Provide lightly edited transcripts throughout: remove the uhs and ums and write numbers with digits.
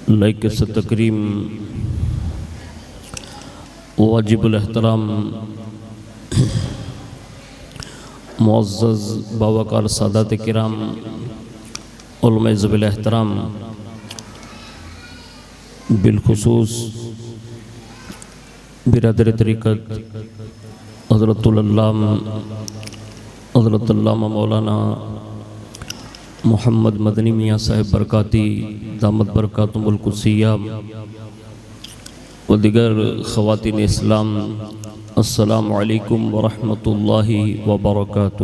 لائق سے تکریم واجب الاحترام معزز باوقار سادات کرام علماء ذوی الاحترام، بالخصوص برادر طریقت حضرت علامہ مولانا محمد مدنی میاں صاحب برکاتی دامت برکاتہم القدسیہ و دیگر خواتین اسلام، السلام علیکم ورحمۃ اللہ وبرکاتہ۔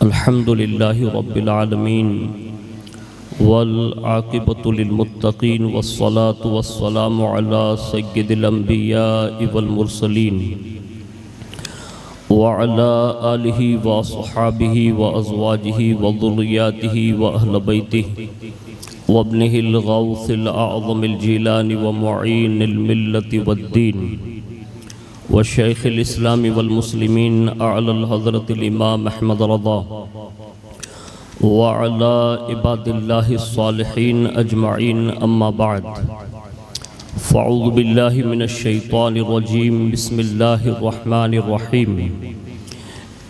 الحمد للہ رب العالمین والعاقبۃ للمتقین والصلاة والسلام علی سید الانبیاء والمرسلین وعلى آلہ واصحابہ وازواجہ وذریاتہ واہل بیتہ وابنہ الغوث الاعظم الجیلانی ومعین الملت والدین وشیخ الاسلام والمسلمین اعلی الحضرت الامام احمد رضا وعلى عباد اللہ الصالحین اجمعین، اما بعد فاعوذ باللہ من الشیطان الرجیم، بسم اللہ الرحمن الرحیم۔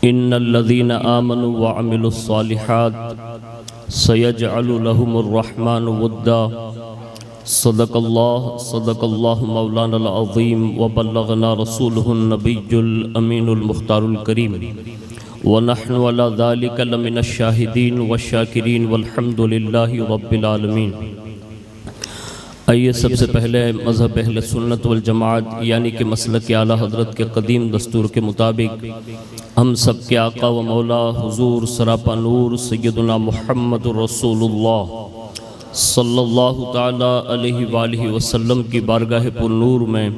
ان الذین آمنوا وعملوا الصالحات سیجعل لهم الرحمن ودا۔ صدق اللہ مولانا العظیم وبلغنا رسولہ النبی الامین المختار الکریم، ونحن على ذلك لمن الشاہدین والشاکرین والحمد للہ رب العالمین۔ آئیے سب سے پہلے مذہب اہل سنت والجماعت یعنی کہ مسلک اعلیٰ حضرت کے قدیم دستور کے مطابق ہم سب کے آقا و مولا حضور سراپا نور سیدنا محمد رسول اللہ صلی اللہ تعالیٰ علیہ وآلہ وسلم کی بارگاہ پر نور میں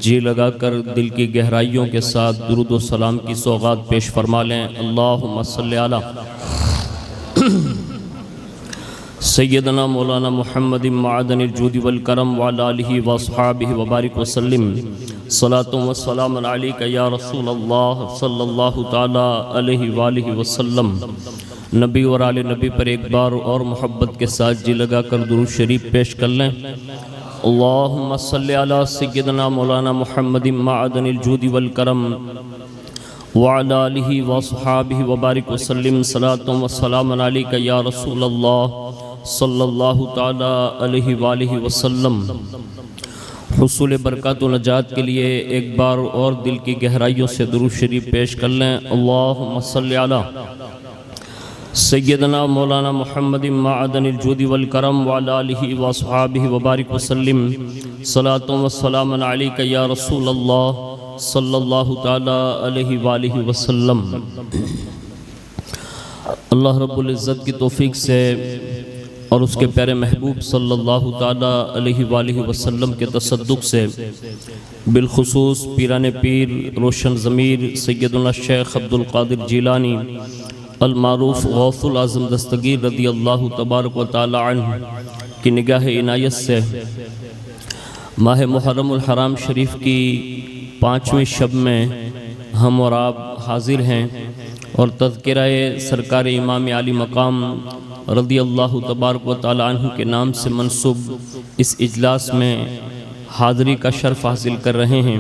جی لگا کر دل کی گہرائیوں کے ساتھ درود و سلام کی سوغات پیش فرما لیں۔ اللہم صلی علی سیدنا مولانا محمد معدن الجود والکرم وعلی آلہ واصحابہ وبارک وسلم۔ صلاۃ و سلام علیک یا رسول اللہ صلی اللہ تعالیٰ علیہ وآلہ وسلم۔ نبی اور آل نبی پر ایک بار اور محبت کے ساتھ جی لگا کر درود شریف پیش کر لیں۔ اللہم صلی علی سیدنا مولانا محمد معدن الجود والکرم وعلی آلہ واصحابہ وبارک وسلم۔ صلاۃ و سلام علیک یا رسول اللہ صلی اللہ تعالیٰ علیہ وآلہ وسلم۔ حصول برکات و نجات کے لیے ایک بار اور دل کی گہرائیوں سے درود شریف پیش کر لیں۔ اللہم صلی علی سیدنا مولانا محمد معدن الجود والکرم وعلی آلہ واصحابہ وبارک وسلم۔ صلاۃ و سلام علیک یا رسول اللہ صلی اللہ تعالیٰ علیہ وآلہ وسلم۔ اللہ رب العزت کی توفیق سے اور اس کے پیارے محبوب صلی اللہ تعالیٰ علیہ وآلہ وسلم کے تصدق سے بالخصوص پیران پیر روشن ضمیر سیدنا شیخ عبدالقادر جیلانی المعروف غوث العظم دستگیر رضی اللہ تبارک و تعالی عنہ کی نگاہ عنایت سے ماہ محرم الحرام شریف کی 5ویں شب میں ہم اور آپ حاضر ہیں اور تذکرہ سرکار امام عالی مقام رضی اللہ تبارک و تعالی عنہ کے نام سے منسوب اس اجلاس میں حاضری کا شرف حاصل کر رہے ہیں۔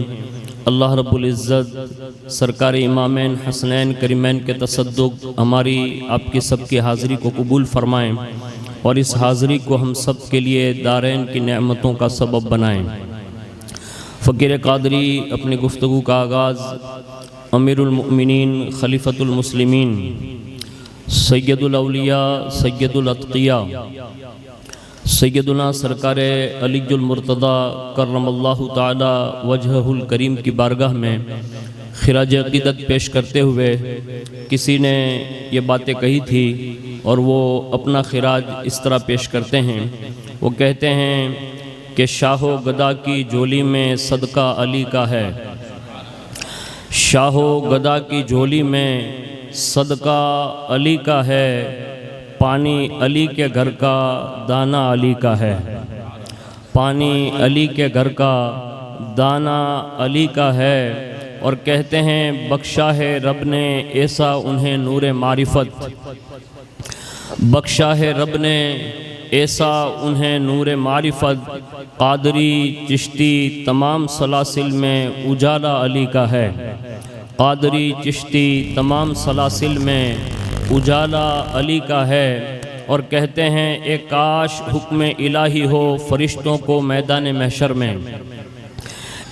اللہ رب العزت سرکار امامین حسنین کریمین کے تصدق ہماری آپ کی سب کی حاضری کو قبول فرمائیں اور اس حاضری کو ہم سب کے لیے دارین کی نعمتوں کا سبب بنائیں۔ فقیر قادری اپنی گفتگو کا آغاز امیر المؤمنین خلیفۃ المسلمین سید الاولیاء سید الاتقیاء سیدنا سرکار علی المرتضی کرم اللہ تعالی وجہہ الکریم کی بارگاہ میں خراج عقیدت پیش کرتے ہوئے کسی نے یہ باتیں کہی تھی اور وہ اپنا خراج اس طرح پیش کرتے ہیں۔ وہ کہتے ہیں کہ شاہ و گدا کی جھولی میں صدقہ علی کا ہے، شاہ و گدا کی جھولی میں صدقہ علی کا ہے، پانی علی کے گھر کا دانہ علی کا ہے، پانی علی کے گھر کا دانہ علی کا ہے، اور کہتے ہیں بخشا ہے رب نے ایسا انہیں نور معرفت، بخشا ہے رب نے ایسا انہیں نور معرفت، قادری چشتی تمام سلاسل میں اجالا علی کا ہے، قادری چشتی تمام سلاسل میں اجالا علی کا ہے۔ اور کہتے ہیں اے کاش حکم الہی ہو فرشتوں کو میدان محشر میں،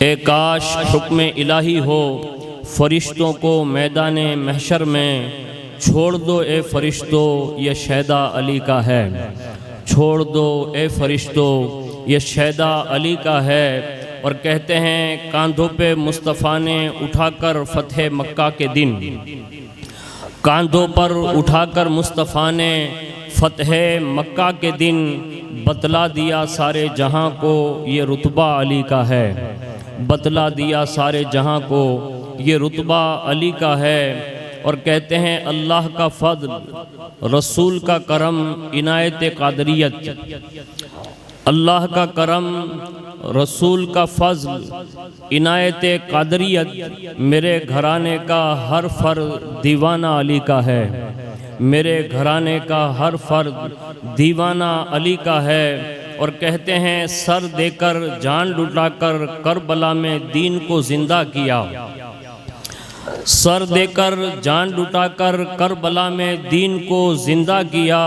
اے کاش حکم الہی ہو فرشتوں کو میدان محشر میں، چھوڑ دو اے فرشتو یہ شیدا علی کا ہے، چھوڑ دو اے فرشتو یہ شیدا علی کا ہے۔ اور کہتے ہیں کاندھوں پہ مصطفیٰ نے اٹھا کر فتح مکہ کے دن، کاندھوں پر اٹھا کر مصطفیٰ نے فتح مکہ کے دن بتلا دیا سارے جہاں کو یہ رتبہ علی کا ہے، بتلا دیا سارے جہاں کو یہ رتبہ علی کا ہے۔ اور کہتے ہیں اللہ کا فضل رسول کا کرم عنایت قادریت، اللہ کا کرم رسول کا فضل عنایت قادریت، میرے گھرانے کا ہر فرد دیوانہ علی کا ہے، میرے گھرانے کا ہر فرد دیوانہ علی کا ہے۔ اور کہتے ہیں سر دے کر جان لٹا کر کربلا میں دین کو زندہ کیا، سر دے کر جان لٹا کر کربلا میں دین کو زندہ کیا،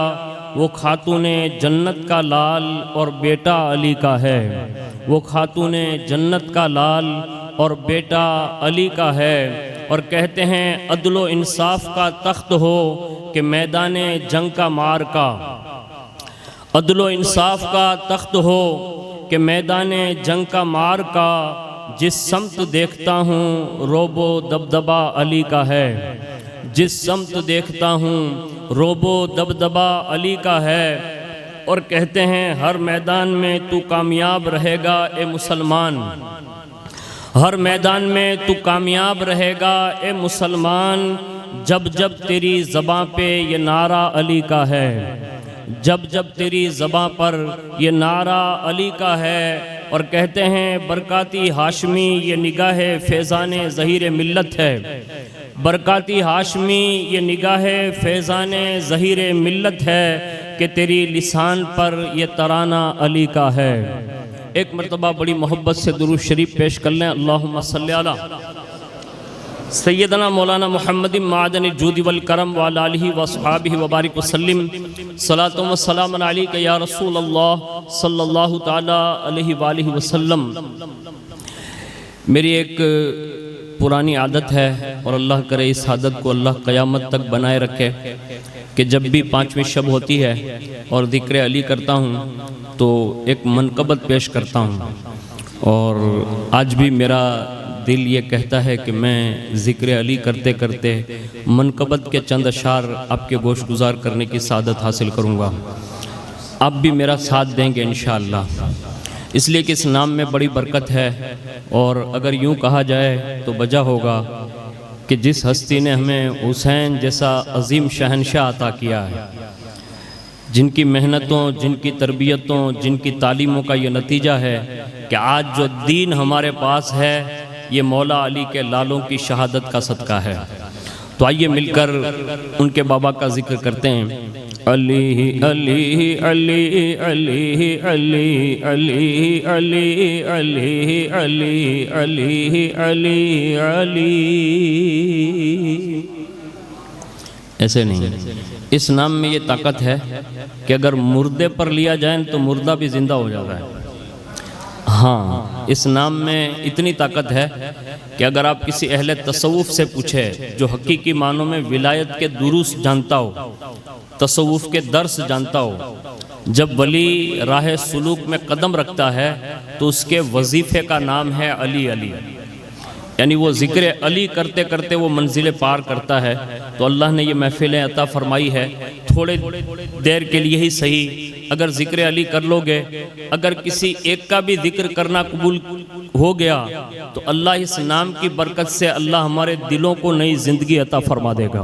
وہ خاتون جنت کا لال اور بیٹا علی کا ہے، وہ خاتون جنت کا لال اور بیٹا علی کا ہے۔ اور کہتے ہیں عدل و انصاف کا تخت ہو کہ میدان جنگ کا مار کا، عدل و انصاف کا تخت ہو کہ میدان جنگ کا مار کا، جس سمت دیکھتا ہوں روب و دبدبہ علی کا ہے، جس سمت دیکھتا ہوں روب و دبدبہ علی کا ہے۔ اور کہتے ہیں ہر میدان میں تو کامیاب رہے گا اے مسلمان، ہر میدان میں تو کامیاب رہے گا اے مسلمان، جب جب تیری زباں پہ یہ نعرہ علی کا ہے، جب جب تیری زباں پر یہ نعرہ علی کا ہے۔ اور کہتے ہیں برکاتی ہاشمی یہ نگاہ فیضان ظہیر ملت ہے، برکاتی ہاشمی یہ نگاہ فیضان ظہیر ملت ہے، کہ تیری لسان پر یہ ترانہ علی کا ہے۔ ایک مرتبہ بڑی محبت سے درود شریف پیش کر لیں، اللہم صلی علی سیدنا مولانا محمد معدن الجود والکرم وعلی آلہ واصحابہ وبارک وسلم، صلاۃ و سلام علیک یا رسول اللہ صلی اللہ تعالی علیہ وآلہ وسلم۔ میری ایک پرانی عادت ہے، اور اللہ کرے اس عادت کو اللہ قیامت تک بنائے رکھے، کہ جب بھی پانچویں شب ہوتی ہے اور ذکر علی کرتا ہوں تو ایک منقبت پیش کرتا ہوں، اور آج بھی میرا دل یہ کہتا ہے کہ میں ذکر علی کرتے کرتے منقبت کے چند اشعار آپ کے گوش گزار کرنے کی سعادت حاصل کروں گا، آپ بھی میرا ساتھ دیں گے انشاءاللہ، اس لیے کہ اس نام میں بڑی برکت ہے۔ اور اگر یوں کہا جائے تو بجا ہوگا کہ جس ہستی نے ہمیں حسین جیسا عظیم شہنشاہ عطا کیا ہے، جن کی محنتوں، جن کی تربیتوں، جن کی تعلیموں کا یہ نتیجہ ہے کہ آج جو دین ہمارے پاس ہے یہ مولا علی کے لالوں کی شہادت کا صدقہ ہے۔ تو آئیے مل کر ان کے بابا کا ذکر کرتے ہیں۔ علی علی علی علی علی علی علی علی علی علی علی علی، ایسے نہیں، اس نام میں یہ طاقت ہے کہ اگر مردے پر لیا جائیں تو مردہ بھی زندہ ہو جاتا ہے۔ ہاں، اس نام میں اتنی طاقت ہے کہ اگر آپ کسی اہل تصوف سے پوچھے جو حقیقی معنوں میں ولایت کے دروس جانتا ہو، تصوف کے درس جانتا ہو، جب ولی راہ سلوک میں قدم رکھتا ہے تو اس کے وظیفے کا نام ہے علی علی، یعنی وہ ذکر علی کرتے کرتے وہ منزل پار کرتا ہے۔ تو اللہ نے یہ محفلیں عطا فرمائی ہے، تھوڑے دیر کے لیے ہی صحیح اگر ذکر علی کر لو گے، اگر کسی ایک کا بھی ذکر کرنا قبول ہو گیا تو اللہ اس نام کی برکت سے اللہ ہمارے دلوں کو نئی زندگی عطا فرما دے گا۔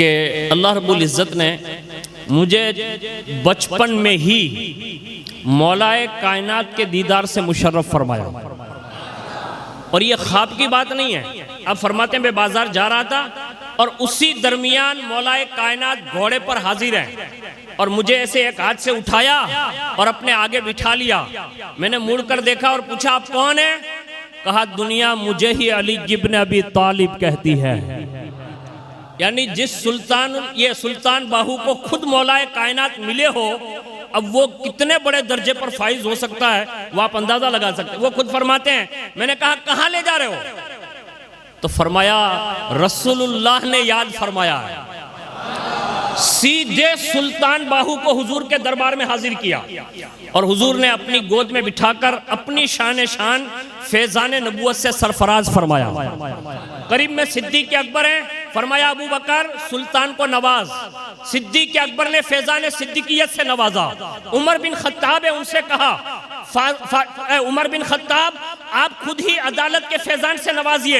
کہ اللہ رب العزت نے مجھے بچپن میں ہی مولائے کائنات کے دیدار سے مشرف فرمایا، اور یہ خواب کی بات نہیں ہے۔ اب فرماتے ہیں میں بازار جا رہا تھا اور اسی درمیان مولائے کائنات گھوڑے پر حاضر ہیں، اور مجھے ایسے ایک ہاتھ سے اٹھایا اور اپنے آگے بٹھا لیا۔ میں نے مڑ کر دیکھا اور پوچھا آپ کون ہیں؟ کہا دنیا مجھے ہی علی ابن ابی طالب کہتی ہے۔ یعنی جس سلطان باہو کو خود مولائے کائنات ملے ہو، اب وہ کتنے بڑے درجے پر فائز ہو سکتا ہے وہ آپ اندازہ لگا سکتے ہیں۔ وہ خود فرماتے ہیں، میں نے کہا کہاں لے جا رہے ہو؟ تو فرمایا رسول اللہ نے یاد فرمایا ہے۔ سیدھے سلطان باہو کو حضور کے دربار میں حاضر کیا، اور حضور نے اپنی گود میں بٹھا کر اپنی شان فیضان نبوت سے سرفراز فرمایا۔ قریب میں صدیق اکبر ہیں، فرمایا ابو بکر سلطان کو نواز۔ صدیق اکبر نے فیضان صدیقیت سے نوازا۔ عمر بن خطاب ہے، ان سے کہا عمر بن خطاب آپ خود ہی عدالت کے فیضان سے نوازیے۔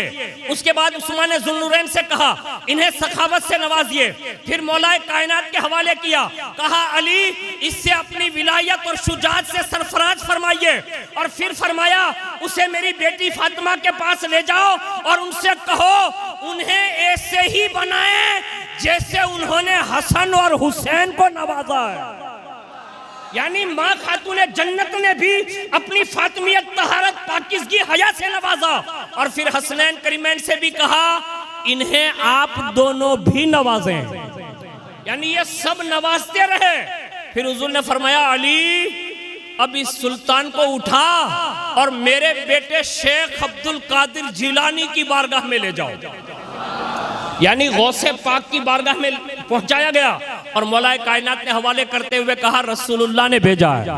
اس کے بعد عثمان ذو النورین سے کہا انہیں سخاوت سے نوازیے۔ پھر مولائے کائنات کے حوالے کیا، کہا علی اس سے اپنی ولایت اور شجاعت سے سرفراز فرمائیے، اور پھر فرمایا اسے میری بیٹی فاطمہ کے پاس لے جاؤ اور ان سے کہو انہیں ایسے ہی بنائیں جیسے انہوں نے حسن اور حسین کو نوازا ہے۔ یعنی ماں خاتون جنت نے بھی اپنی فاطمیت، طہارت، پاکیزگی، حیا سے نوازا، اور پھر حسنین کریمین سے بھی کہا انہیں آپ دونوں بھی نوازیں۔ یعنی یہ سب نوازتے رہے۔ پھر حضور نے فرمایا علی اب اس سلطان کو اٹھا اور میرے بیٹے شیخ عبد القادر جیلانی کی بارگاہ میں لے جاؤ۔ یعنی غوث پاک کی بارگاہ میں پہنچایا گیا، اور مولائے کائنات نے حوالے کرتے ہوئے کہا رسول اللہ نے بھیجا ہے،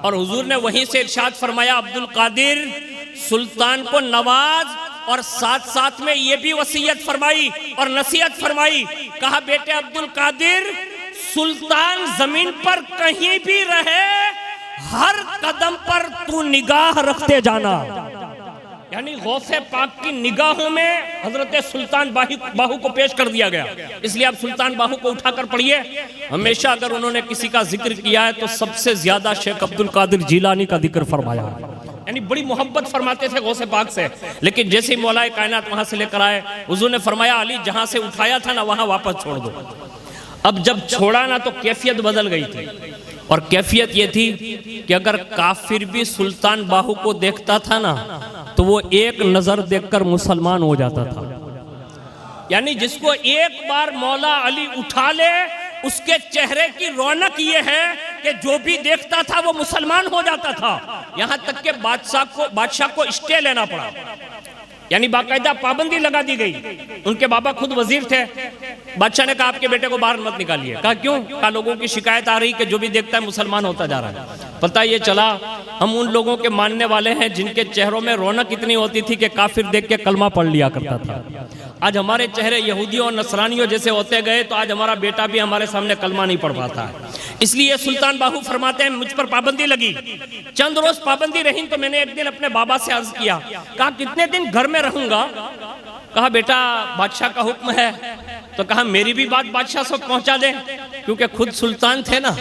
اور حضور نے وہیں سے ارشاد فرمایا عبد القادر سلطان کو نواز، اور ساتھ ساتھ میں یہ بھی وصیت فرمائی اور نصیحت فرمائی، کہا بیٹے عبد القادر سلطان زمین پر کہیں بھی رہے ہر قدم پر تو نگاہ رکھتے جانا۔ یعنی غوث پاک کی نگاہوں میں حضرت سلطان باہو کو پیش کر دیا گیا۔ اس لیے آپ سلطان باہو کو اٹھا کر پڑھیے، ہمیشہ اگر انہوں نے کسی کا ذکر کیا ہے تو سب سے زیادہ شیخ عبد القادر جیلانی کا ذکر فرمایا ہے۔ یعنی بڑی محبت فرماتے تھے غوث پاک سے، لیکن جیسے ہی مولائے کائنات وہاں سے لے کر آئے، حضور نے فرمایا علی جہاں سے اٹھایا تھا نا وہاں واپس چھوڑ دو۔ اب جب چھوڑا نا تو کیفیت بدل گئی تھی، اور کیفیت یہ تھی کہ اگر کافر بھی سلطان باہو کو دیکھتا تھا نا تو وہ ایک نظر دیکھ کر مسلمان ہو جاتا تھا۔ یعنی جس کو ایک بار مولا علی اٹھا لے اس کے چہرے کی رونق یہ ہے کہ جو بھی دیکھتا تھا وہ مسلمان ہو جاتا تھا، یہاں تک کہ بادشاہ کو اسٹے لینا پڑا، یعنی باقاعدہ پابندی لگا دی گئی۔ ان کے بابا خود وزیر تھے، بادشاہ نے کہا آپ کے بیٹے کو باہر مت نکالیے۔ کہا کیوں؟ کہا لوگوں کی شکایت آ رہی کہ جو بھی دیکھتا ہے مسلمان ہوتا جا رہا ہے۔ پتہ یہ چلا ہم ان لوگوں کے ماننے والے ہیں جن کے چہروں میں رونق اتنی ہوتی تھی کہ کافر دیکھ کے کلمہ پڑھ لیا کرتا تھا۔ آج ہمارے چہرے یہودیوں اور نصرانیوں جیسے ہوتے گئے تو آج ہمارا بیٹا بھی ہمارے سامنے کلمہ نہیں پڑھ پاتا ہے۔ اس لیے سلطان باہو فرماتے ہیں مجھ پر پابندی لگی، چند روز پابندی رہی تو میں نے ایک دن اپنے بابا سے عرض کیا، کہا کتنے دن گھر میں رہوں گا؟ کہا بیٹا بادشاہ کا حکم ہے۔ تو کہا میری بھی بات بادشاہ سے پہنچا دیں، کیونکہ خود سلطان تھے نا،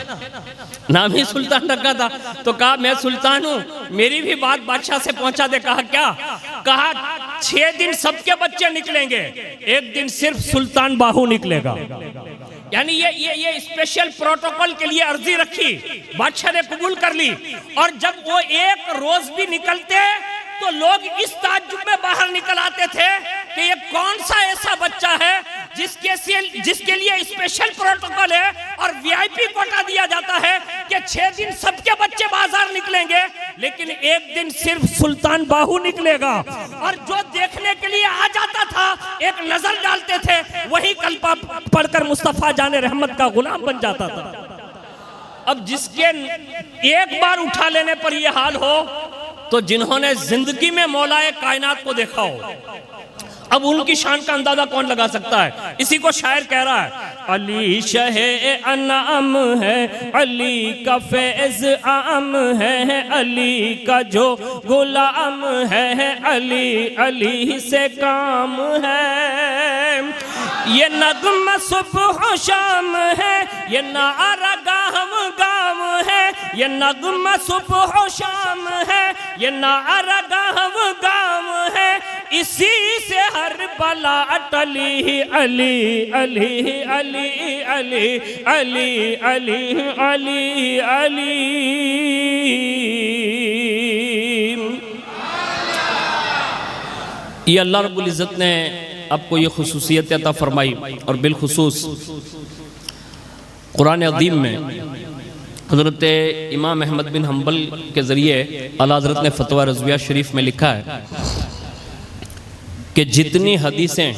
نام ہی سلطان رکھا تھا، تو کہا میں سلطان ہوں میری بھی بات بادشاہ سے پہنچا دے۔ کہا کیا؟ کہا 6 دن سب کے بچے نکلیں گے، ایک دن صرف سلطان باہو نکلے گا۔ یعنی یہ اسپیشل پروٹوکول کے لیے عرضی رکھی، بادشاہ نے قبول کر لی، اور جب وہ ایک روز بھی نکلتے تو لوگ اس تعجب میں باہر نکل آتے تھے کہ یہ کون سا ایسا بچہ ہے جس کے لیے اسپیشل پروٹوکول ہے اور وی آئی پی کوٹا دیا جاتا ہے کہ 6 دن سب کے بچے بازار نکلیں گے لیکن ایک دن صرف سلطان باہو نکلے گا، اور جو دیکھنے کے لیے آ جاتا تھا ایک نظر ڈالتے تھے وہی کلمہ پڑھ کر مصطفیٰ جان رحمت کا غلام بن جاتا تھا۔ اب جس کے ایک بار اٹھا لینے پر یہ حال ہو تو جنہوں نے زندگی میں مولائے کائنات کو دیکھا ہو، اب ان کی شان کا اندازہ کون لگا سکتا ہے؟ اسی کو شاعر کہہ رہا ہے علی شہ انعام ہے، علی کا فیض عام ہے، علی کا جو غلام ہے، علی علی سے کام ہے، یہ نغمہ صبح و شام ہے، یہ نعرہ گام گام ہے، یہ نغمہ صبح و شام ہے، یہ نعرہ گام گام ہے، اسی سے ہر بلا ٹلی، علی علی علی علی علی علی علی علی۔ یہ اللہ رب العزت نے آپ کو یہ خصوصیت عطا فرمائی، اور بالخصوص قرآن عظیم میں حضرت امام احمد بن حنبل کے ذریعے اعلیٰ حضرت نے فتویٰ رضویہ شریف میں لکھا ہے کہ جتنی حدیثیں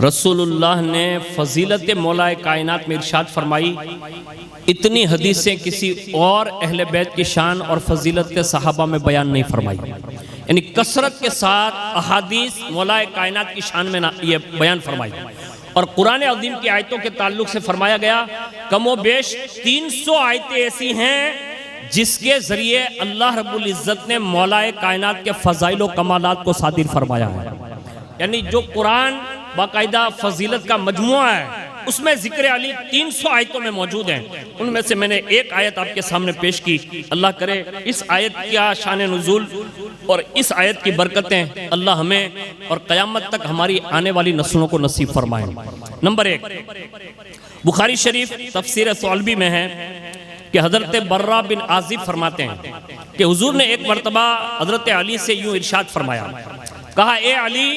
رسول اللہ نے فضیلت مولا کائنات میں ارشاد فرمائی، اتنی حدیثیں کسی اور اہل بیت کی شان اور فضیلت صحابہ میں بیان نہیں فرمائی۔ یعنی کثرت کے ساتھ احادیث مولا کائنات کی شان میں یہ بیان فرمائی، اور قرآن عظیم کی آیتوں کے تعلق سے فرمایا گیا کم و بیش 300 آیتیں ایسی ہیں جس کے ذریعے اللہ رب العزت نے مولا کائنات کے فضائل و کمالات کو صادر فرمایا ہے۔ یعنی جو قرآن باقاعدہ فضیلت کا مجموعہ ہے، اس میں ذکر علی 300 آیتوں میں موجود ہیں۔ ان میں سے میں نے ایک آیت آپ کے سامنے پیش کی۔ اللہ کرے اس آیت کا شان نزول اور اس آیت کی برکتیں اللہ ہمیں اور قیامت تک ہماری آنے والی نسلوں کو نصیب فرمائیں۔ نمبر 1، بخاری شریف تفسیر ثعلبی میں ہے کہ حضرت برہ بن عازب فرماتے ہیں کہ حضور نے ایک مرتبہ حضرت علی سے یوں ارشاد فرمایا، کہا اے علی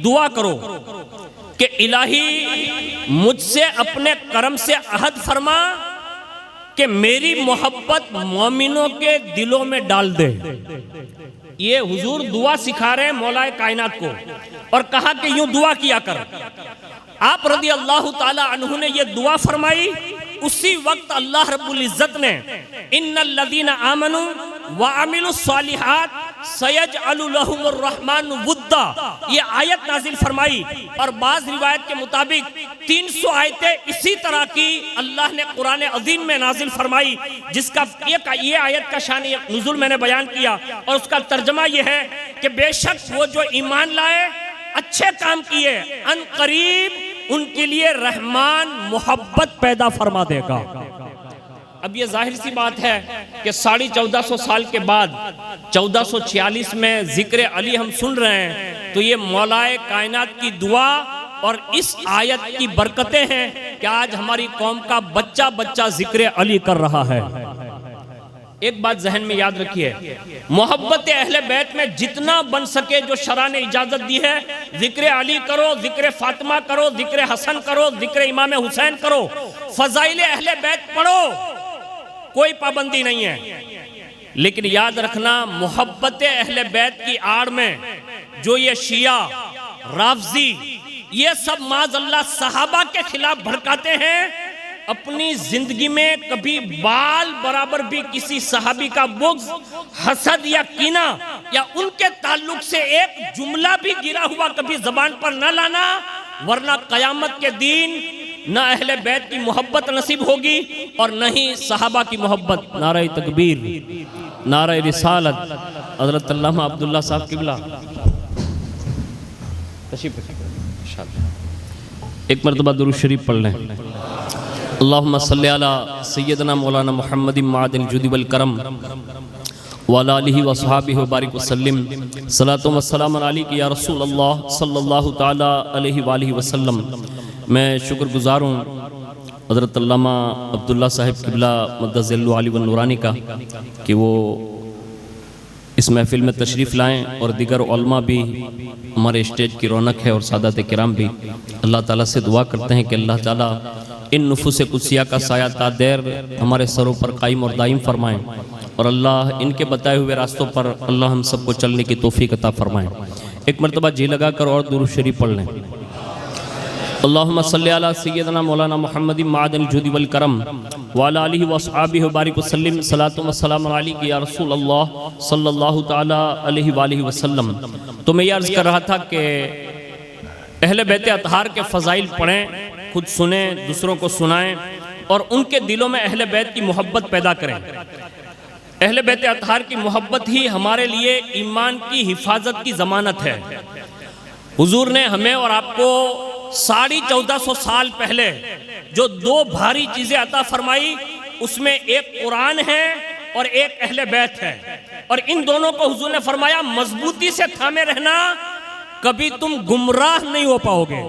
دعا کرو کہ الہی مجھ سے اپنے کرم سے عہد فرما کہ میری محبت مومنوں کے دلوں میں ڈال دے۔ یہ حضور دعا سکھا رہے ہیں مولا کائنات کو، اور کہا کہ یوں دعا کیا کر۔ آپ رضی اللہ تعالی عنہ نے یہ دعا فرمائی، اسی وقت اللہ رب العزت نے ان الذین آمنوا وعملوا الصالحات سیجعل لهم الرحمن ودا یہ آیت نازل فرمائی، اور بعض روایت کے مطابق 300 آیتیں اسی طرح کی اللہ نے قرآن عظیم میں نازل فرمائی، جس کا یہ آیت کا شان نزول میں نے بیان کیا، اور اس کا ترجمہ یہ ہے کہ بے شک وہ جو ایمان لائے، اچھے کام کیے، ان قریب ان کے لیے رحمان محبت پیدا فرما دے گا۔ اب یہ ظاہر سی بات ہے کہ 1450 سال کے بعد 1446 میں ذکر علی ہم سن رہے ہیں، تو یہ مولا کائنات کی دعا اور اس آیت کی برکتیں ہیں کہ آج ہماری قوم کا بچہ بچہ ذکر علی کر رہا ہے۔ ایک بات ذہن میں یاد رکھیے، محبت اہل بیت میں جتنا بن سکے جو شرع نے اجازت دی ہے، ذکر علی کرو، ذکر فاطمہ کرو، ذکر حسن کرو، ذکر امام حسین کرو، فضائل اہل بیت پڑھو، کوئی پابندی نہیں ہے۔ لیکن یاد رکھنا محبت اہل بیت کی آڑ میں جو یہ شیعہ رافضی یہ سب معاذ اللہ صحابہ کے خلاف بھڑکاتے ہیں، اپنی زندگی میں کبھی بال برابر بھی کسی صحابی کا بغض، حسد یا کینہ یا ان کے تعلق سے ایک جملہ بھی گرا ہوا کبھی زبان پر نہ لانا، ورنہ قیامت کے دن نہ اہل بیت کی محبت نصیب ہوگی اور نہ ہی صحابہ کی محبت۔ نعرہ تکبیر، نعرہ رسالت۔ حضرت علامہ عبداللہ صاحب قبلہ ایک مرتبہ درود شریف پڑھ لیں۔ اللہم صلی علی سیدنا مولانا محمد معدن الجود والکرم وعلی آلہ وصحابہ وبارک وسلم، صلاۃ و سلام علیک یا رسول اللہ صلی اللہ تعالی علیہ وآلہ وسلم۔ میں شکر گزار ہوں حضرت علامہ عبداللہ صاحب قبلہ مدد ذلو علی والنورانی کا کہ وہ اس محفل میں تشریف لائیں، اور دیگر علماء بھی ہمارے اسٹیج کی رونق ہے، اور سادات کرام بھی۔ اللہ تعالیٰ سے دعا کرتے ہیں کہ اللہ تعالیٰ ان نفوس قدسیہ کا سایہ تا دیر ہمارے سروں پر قائم اور دائم فرمائیں، اور اللہ ان کے بتائے ہوئے راستوں پر اللہ ہم سب کو چلنے کی توفیق عطا فرمائیں۔ ایک مرتبہ جی لگا کر اور درود شریف پڑھ لیں۔ اللہم صلی علی سیدنا مولانا محمد معدن الجود والکرم وعلی آلہ وصحابہ وبارک وسلم، صلاۃ و سلام علیک یا رسول اللہ صلی اللہ تعالی علیہ وآلہ وسلم۔ تو میں یہ عرض کر رہا تھا کہ اہل بیت اطہار کے فضائل پڑھیں، خود سنیں، دوسروں کو سنائیں، اور ان کے دلوں میں اہل بیت کی محبت پیدا کریں۔ اہل بیت اطہار کی محبت ہی ہمارے لیے ایمان کی حفاظت کی ضمانت ہے۔ حضور نے ہمیں اور آپ کو 1450 سال پہلے جو دو بھاری چیزیں عطا فرمائی، اس میں ایک قرآن ہے اور ایک اہل بیت ہے، اور ان دونوں کو حضور نے فرمایا مضبوطی سے تھامے رہنا، کبھی تم گمراہ نہیں ہو پاؤ گے۔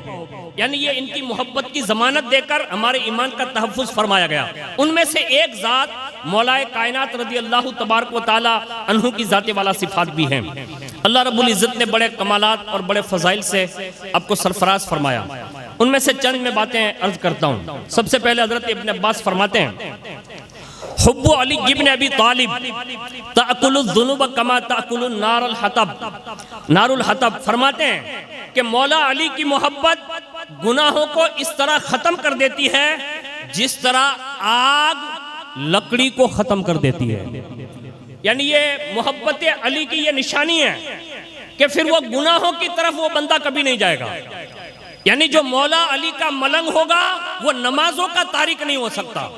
یعنی یہ ان کی محبت کی ضمانت دے کر ہمارے ایمان کا تحفظ فرمایا گیا۔ ان میں سے ایک ذات مولا کائنات رضی اللہ تبارک و تعالی عنہ کی ذات والا صفات بھی ہیں۔ اللہ رب العزت نے بڑے کمالات اور بڑے فضائل سے آپ کو سرفراز فرمایا۔ ان میں سے چند میں باتیں عرض کرتا ہوں۔ سب سے پہلے حضرت ابن عباس فرماتے ہیں، حب علی ابن ابی طالب تأکل الذنوب کما تأکل النار الحطب۔ فرماتے ہیں کہ مولا علی کی محبت گناہوں کو اس طرح ختم کر دیتی ہے جس طرح آگ لکڑی کو ختم کر دیتی ہے۔ یعنی یہ محبت علی کی یہ نشانی ہے کہ پھر وہ گناہوں کی طرف وہ بندہ کبھی نہیں جائے گا۔ یعنی جو مولا علی کا ملنگ ہوگا وہ نمازوں کا تارک نہیں ہو سکتا،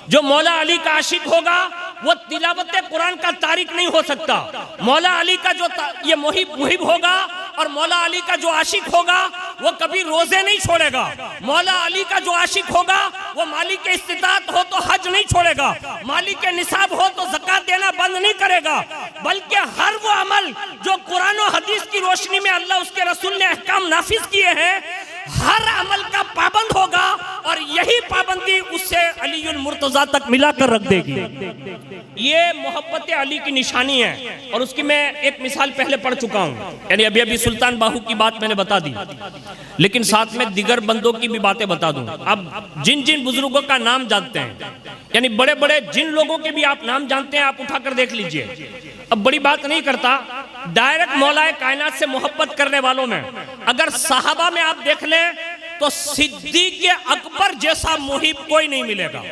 جو مولا علی کا عاشق ہوگا وہ تلاوت قرآن کا تارک نہیں ہو سکتا، مولا علی کا جو یہ محب ہوگا اور مولا علی کا جو عاشق ہوگا وہ کبھی روزے نہیں چھوڑے گا، مولا علی کا جو عاشق ہوگا وہ مالک استطاعت ہو تو حج نہیں چھوڑے گا، مالک نصاب ہو تو زکوٰۃ دینا بند نہیں کرے گا، بلکہ ہر وہ عمل جو قرآن و حدیث کی روشنی میں اللہ اس کے رسول نے احکام نافذ کیے ہیں، ہر عمل کا پابند ہوگا، اور یہی پابندی اس سے علی المرتضیٰ تک ملا کر رکھ دے گی۔ یہ محبت علی کی نشانی ہے، اور اس کی میں ایک مثال پہلے پڑھ چکا ہوں، یعنی ابھی سلطان باہو کی بات میں نے بتا دی، لیکن ساتھ میں دیگر بندوں کی بھی باتیں بتا دوں۔ اب جن بزرگوں کا نام جانتے ہیں، یعنی بڑے بڑے جن لوگوں کے بھی آپ نام جانتے ہیں، آپ اٹھا کر دیکھ لیجئے۔ اب بڑی بات نہیں کرتا، ڈائریکٹ مولا کائنات سے محبت کرنے والوں میں اگر صحابہ میں آپ دیکھ لیں تو صدیق اکبر جیسا محب کوئی نہیں ملے گا۔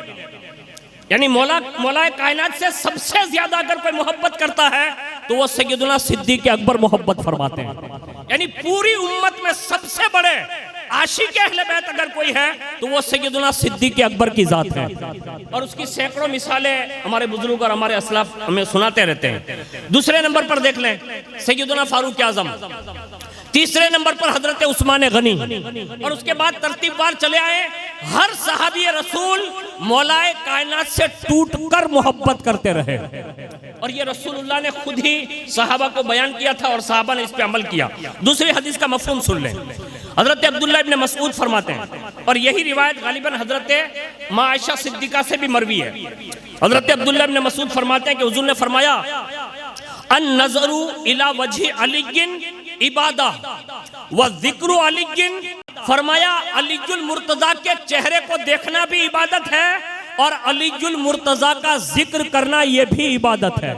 یعنی مولا کائنات سے سب سے زیادہ اگر کوئی محبت کرتا ہے تو وہ سیدنا صدیق اکبر محبت فرماتے ہیں۔ یعنی پوری امت میں سب سے بڑے عاشق اہل بیت اگر کوئی ہے تو وہ سیدنا صدیق اکبر کی ذات ہے، اور اس کی سینکڑوں مثالیں ہمارے بزرگ اور ہمارے اسلاف ہمیں سناتے رہتے ہیں۔ دوسرے نمبر پر دیکھ لیں سیدنا فاروق اعظم، تیسرے نمبر پر حضرت عثمان غنی، اور اس کے بعد ترتیب وار چلے آئے۔ ہر صحابی رسول مولا کائنات سے ٹوٹ کر محبت کرتے رہے، اور یہ رسول اللہ نے خود ہی صحابہ کو بیان کیا تھا اور صحابہ نے اس پہ عمل کیا۔ دوسری حدیث کا مفہوم سن لیں، حضرت عبداللہ ابن مسعود فرماتے ہیں، اور یہی روایت غالباً حضرت ماں عائشہ صدیقہ سے بھی مروی ہے۔ حضرت عبداللہ ابن مسعود فرماتے ہیں کہ حضور نے فرمایا، النظر الی وجہ علی عبادہ وذکر علی، فرمایا علی المرتضیٰ کے چہرے کو دیکھنا بھی عبادت ہے، اور علی المرتضیٰ کا ذکر کرنا یہ بھی عبادت ہے۔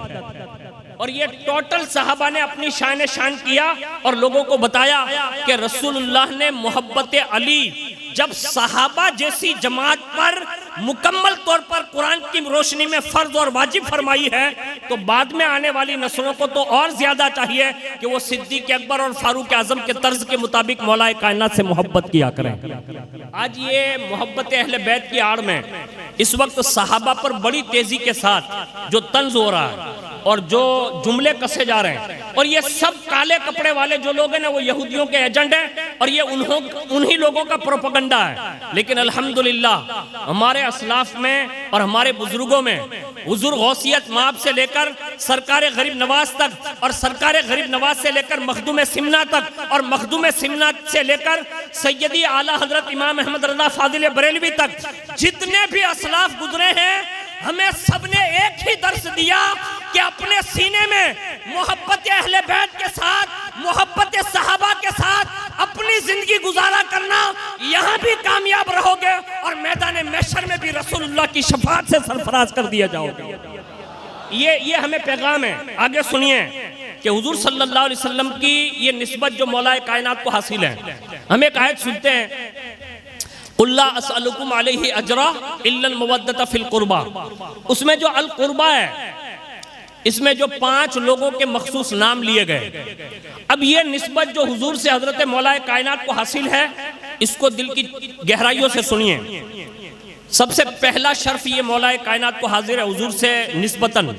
اور یہ ٹوٹل صحابہ نے اپنی شان کیا اور لوگوں کو بتایا کہ رسول اللہ نے محبت علی جب صحابہ جیسی جماعت پر مکمل طور پر قرآن کی روشنی میں فرض اور واجب فرمائی ہے، تو بعد میں آنے والی نسلوں کو تو اور زیادہ چاہیے کہ وہ صدیق اکبر اور فاروق اعظم کے طرز کے مطابق مولا کائنات سے محبت کیا کریں۔ آج یہ محبت اہل بیت کی آڑ میں اس وقت صحابہ پر بڑی تیزی کے ساتھ جو طنز ہو رہا ہے اور جو جملے کسے جا رہے ہیں، اور یہ سب کالے کپڑے والے جو لوگ ہیں نا وہ یہودیوں کے ایجنٹ ہیں، اور یہ انہی لوگوں کا پروپیگنڈا ہے۔ لیکن الحمدللہ ہمارے اسلاف میں اور ہمارے بزرگوں میں حضور غوثیت مآب سے لے کر سرکار غریب نواز تک، اور سرکار غریب نواز سے لے کر مخدوم سمنا تک، اور مخدوم سمنا سے لے کر سیدی اعلیٰ حضرت امام احمد رضا فاضل بریلوی تک جتنے بھی اسلاف گزرے ہیں، ہمیں سب نے ایک ہی درس دیا کہ اپنے سینے میں محبت اہل بیت کے ساتھ، محبت صحابہ کے ساتھ اپنی زندگی گزارا کرنا، یہاں بھی کامیاب رہو گے اور میدان محشر میں بھی رسول اللہ کی شفاعت سے سرفراز کر دیا جاؤ گے۔ یہ ہمیں پیغام ہے۔ آگے سنیے کہ حضور صلی اللہ علیہ وسلم کی یہ نسبت جو مولا کائنات کو حاصل ہے۔ ہم ایک آیت سنتے ہیں، قُلْ لَا أَسْأَلُكُمْ عَلَيْهِ أَجْرًا إِلَّا الْمَوَدَّةَ فِي الْقُرْبَى، اس میں جو القربہ ہے، اس میں جو 5 لوگوں کے مخصوص نام لیے گئے۔ اب یہ نسبت جو حضور سے حضرت مولا کائنات کو حاصل ہے، اس کو دل کی گہرائیوں سے سنیے۔ سب سے پہلا شرف یہ مولا کائنات کو حاضر ہے حضور سے نسبتاً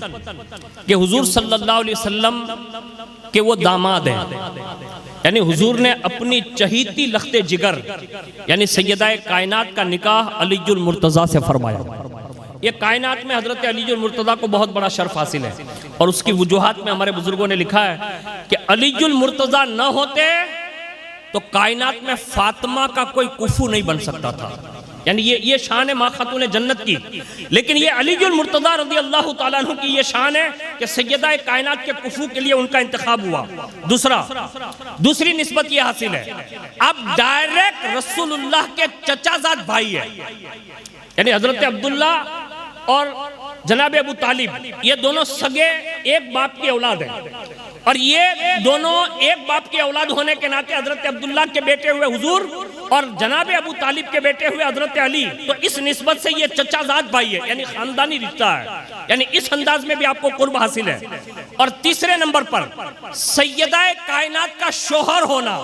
کہ حضور صلی اللہ علیہ وسلم کہ وہ داماد ہیں، یعنی حضور نے اپنی چہیتی لخت جگر یعنی سیدہ کائنات کا نکاح علی المرتضیٰ سے فرمایا۔ یہ کائنات میں حضرت علی المرتضیٰ کو بہت بڑا شرف حاصل ہے، اور اس کی وجوہات میں ہمارے بزرگوں نے لکھا ہے کہ علی المرتضیٰ نہ ہوتے تو کائنات میں فاطمہ کا کوئی کفو نہیں بن سکتا تھا، یعنی یہ شان ہے ماں خاتون جنت کی۔ لیکن یہ علی المرتضیٰ رضی اللہ تعالیٰ عنہ کی یہ شان ہے کہ سیدہ کائنات کے کفو کے لیے ان کا انتخاب ہوا۔ دوسری نسبت یہ حاصل ہے، اب ڈائریکٹ رسول اللہ کے چچا زاد بھائی ہے، یعنی حضرت عبداللہ اور جناب ابو طالب، یہ دونوں سگے ایک باپ کی اولاد ہیں، اور یہ دونوں ایک باپ کی اولاد ہونے کے ناطے حضرت عبداللہ کے بیٹے ہوئے حضور اور جناب ابو طالب کے بیٹے ہوئے حضرت علی، تو اس نسبت سے یہ چچا زاد بھائی ہے، یعنی خاندانی رشتہ ہے، یعنی اس انداز میں بھی آپ کو قرب حاصل ہے۔ اور تیسرے نمبر پر سیدہ کائنات کا شوہر ہونا،